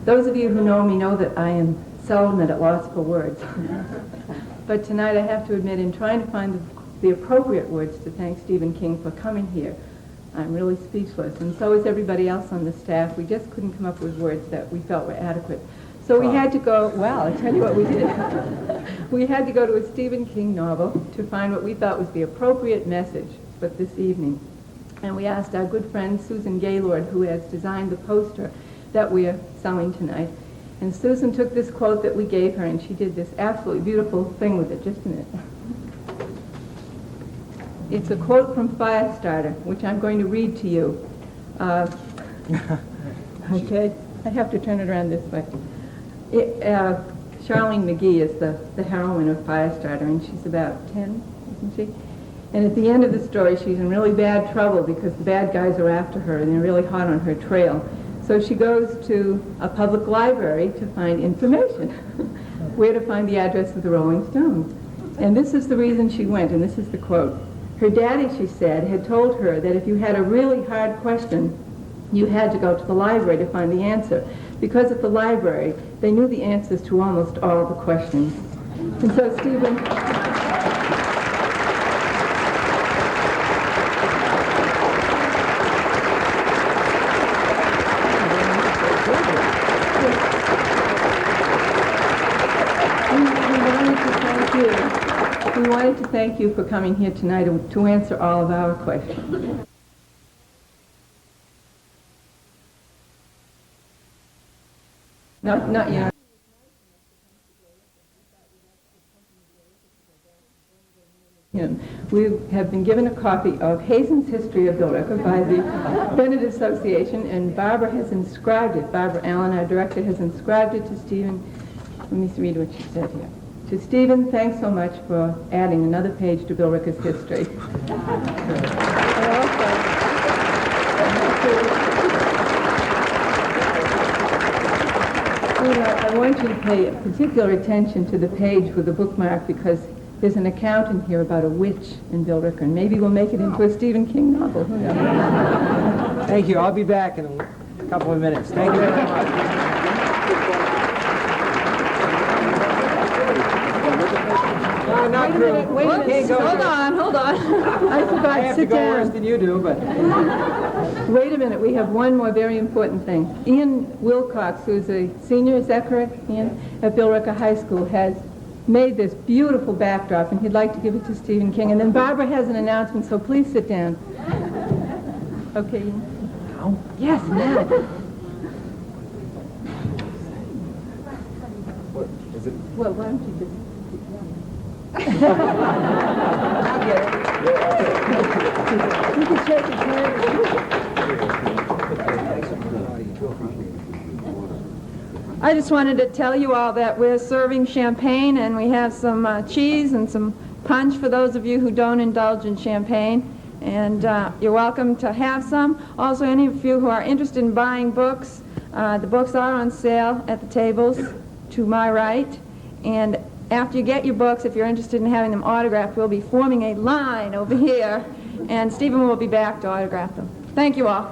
Those of you who know me know that I am seldom at a loss for words. But tonight I have to admit, in trying to find the appropriate words to thank Stephen King for coming here, I'm really speechless. And so is everybody else on the staff. We just couldn't come up with words that we felt were adequate. So we had to go, well, I'll tell you what we did. We had to go to a Stephen King novel to find what we thought was the appropriate message for this evening. And we asked our good friend Susan Gaylord, who has designed the poster that we are selling tonight. And Susan took this quote that we gave her, and she did this absolutely beautiful thing with it. Just a minute. It's a quote from Firestarter, which I'm going to read to you. Okay, I have to turn it around this way. Charlene McGee is the heroine of Firestarter, and she's about 10, isn't she? And at the end of the story, she's in really bad trouble because the bad guys are after her, and they're really hot on her trail. So she goes to a public library to find information, where to find the address of the Rolling Stones. And this is the reason she went, and this is the quote. Her daddy, she said, had told her that if you had a really hard question, you had to go to the library to find the answer, because at the library, they knew the answers to almost all the questions. And so, Stephen... We wanted to thank you for coming here tonight to answer all of our questions. Not yet. We have been given a copy of Hazen's History of Billerica by the Bennett Association, and Barbara has inscribed it. Barbara Allen, our director, has inscribed it to Stephen. Let me read what she said here. To Stephen, thanks so much for adding another page to Billerica's history. I want you to pay particular attention to the page with the bookmark, because there's an account in here about a witch in Billerica, and maybe we'll make it into a Stephen King novel. Who knows? Thank you. I'll be back in a couple of minutes. Thank you very much. not true. Wait a Can't minute, go hold there. on, hold on. I I forgot, have to sit go worse down. than you do, but Wait a minute, we have one more very important thing. Ian Wilcox, who's a senior, is that correct, Ian, at Billerica High School, has made this beautiful backdrop, and he'd like to give it to Stephen King. And then Barbara has an announcement, so please sit down. Okay, Ian? Now? Yes, now. what is it? Well, why don't you just... You can shake his hand. I just wanted to tell you all that we're serving champagne, and we have some cheese and some punch for those of you who don't indulge in champagne. And you're welcome to have some. Also, any of you who are interested in buying books, the books are on sale at the tables to my right. And after you get your books, if you're interested in having them autographed, we'll be forming a line over here, and Stephen will be back to autograph them. Thank you all.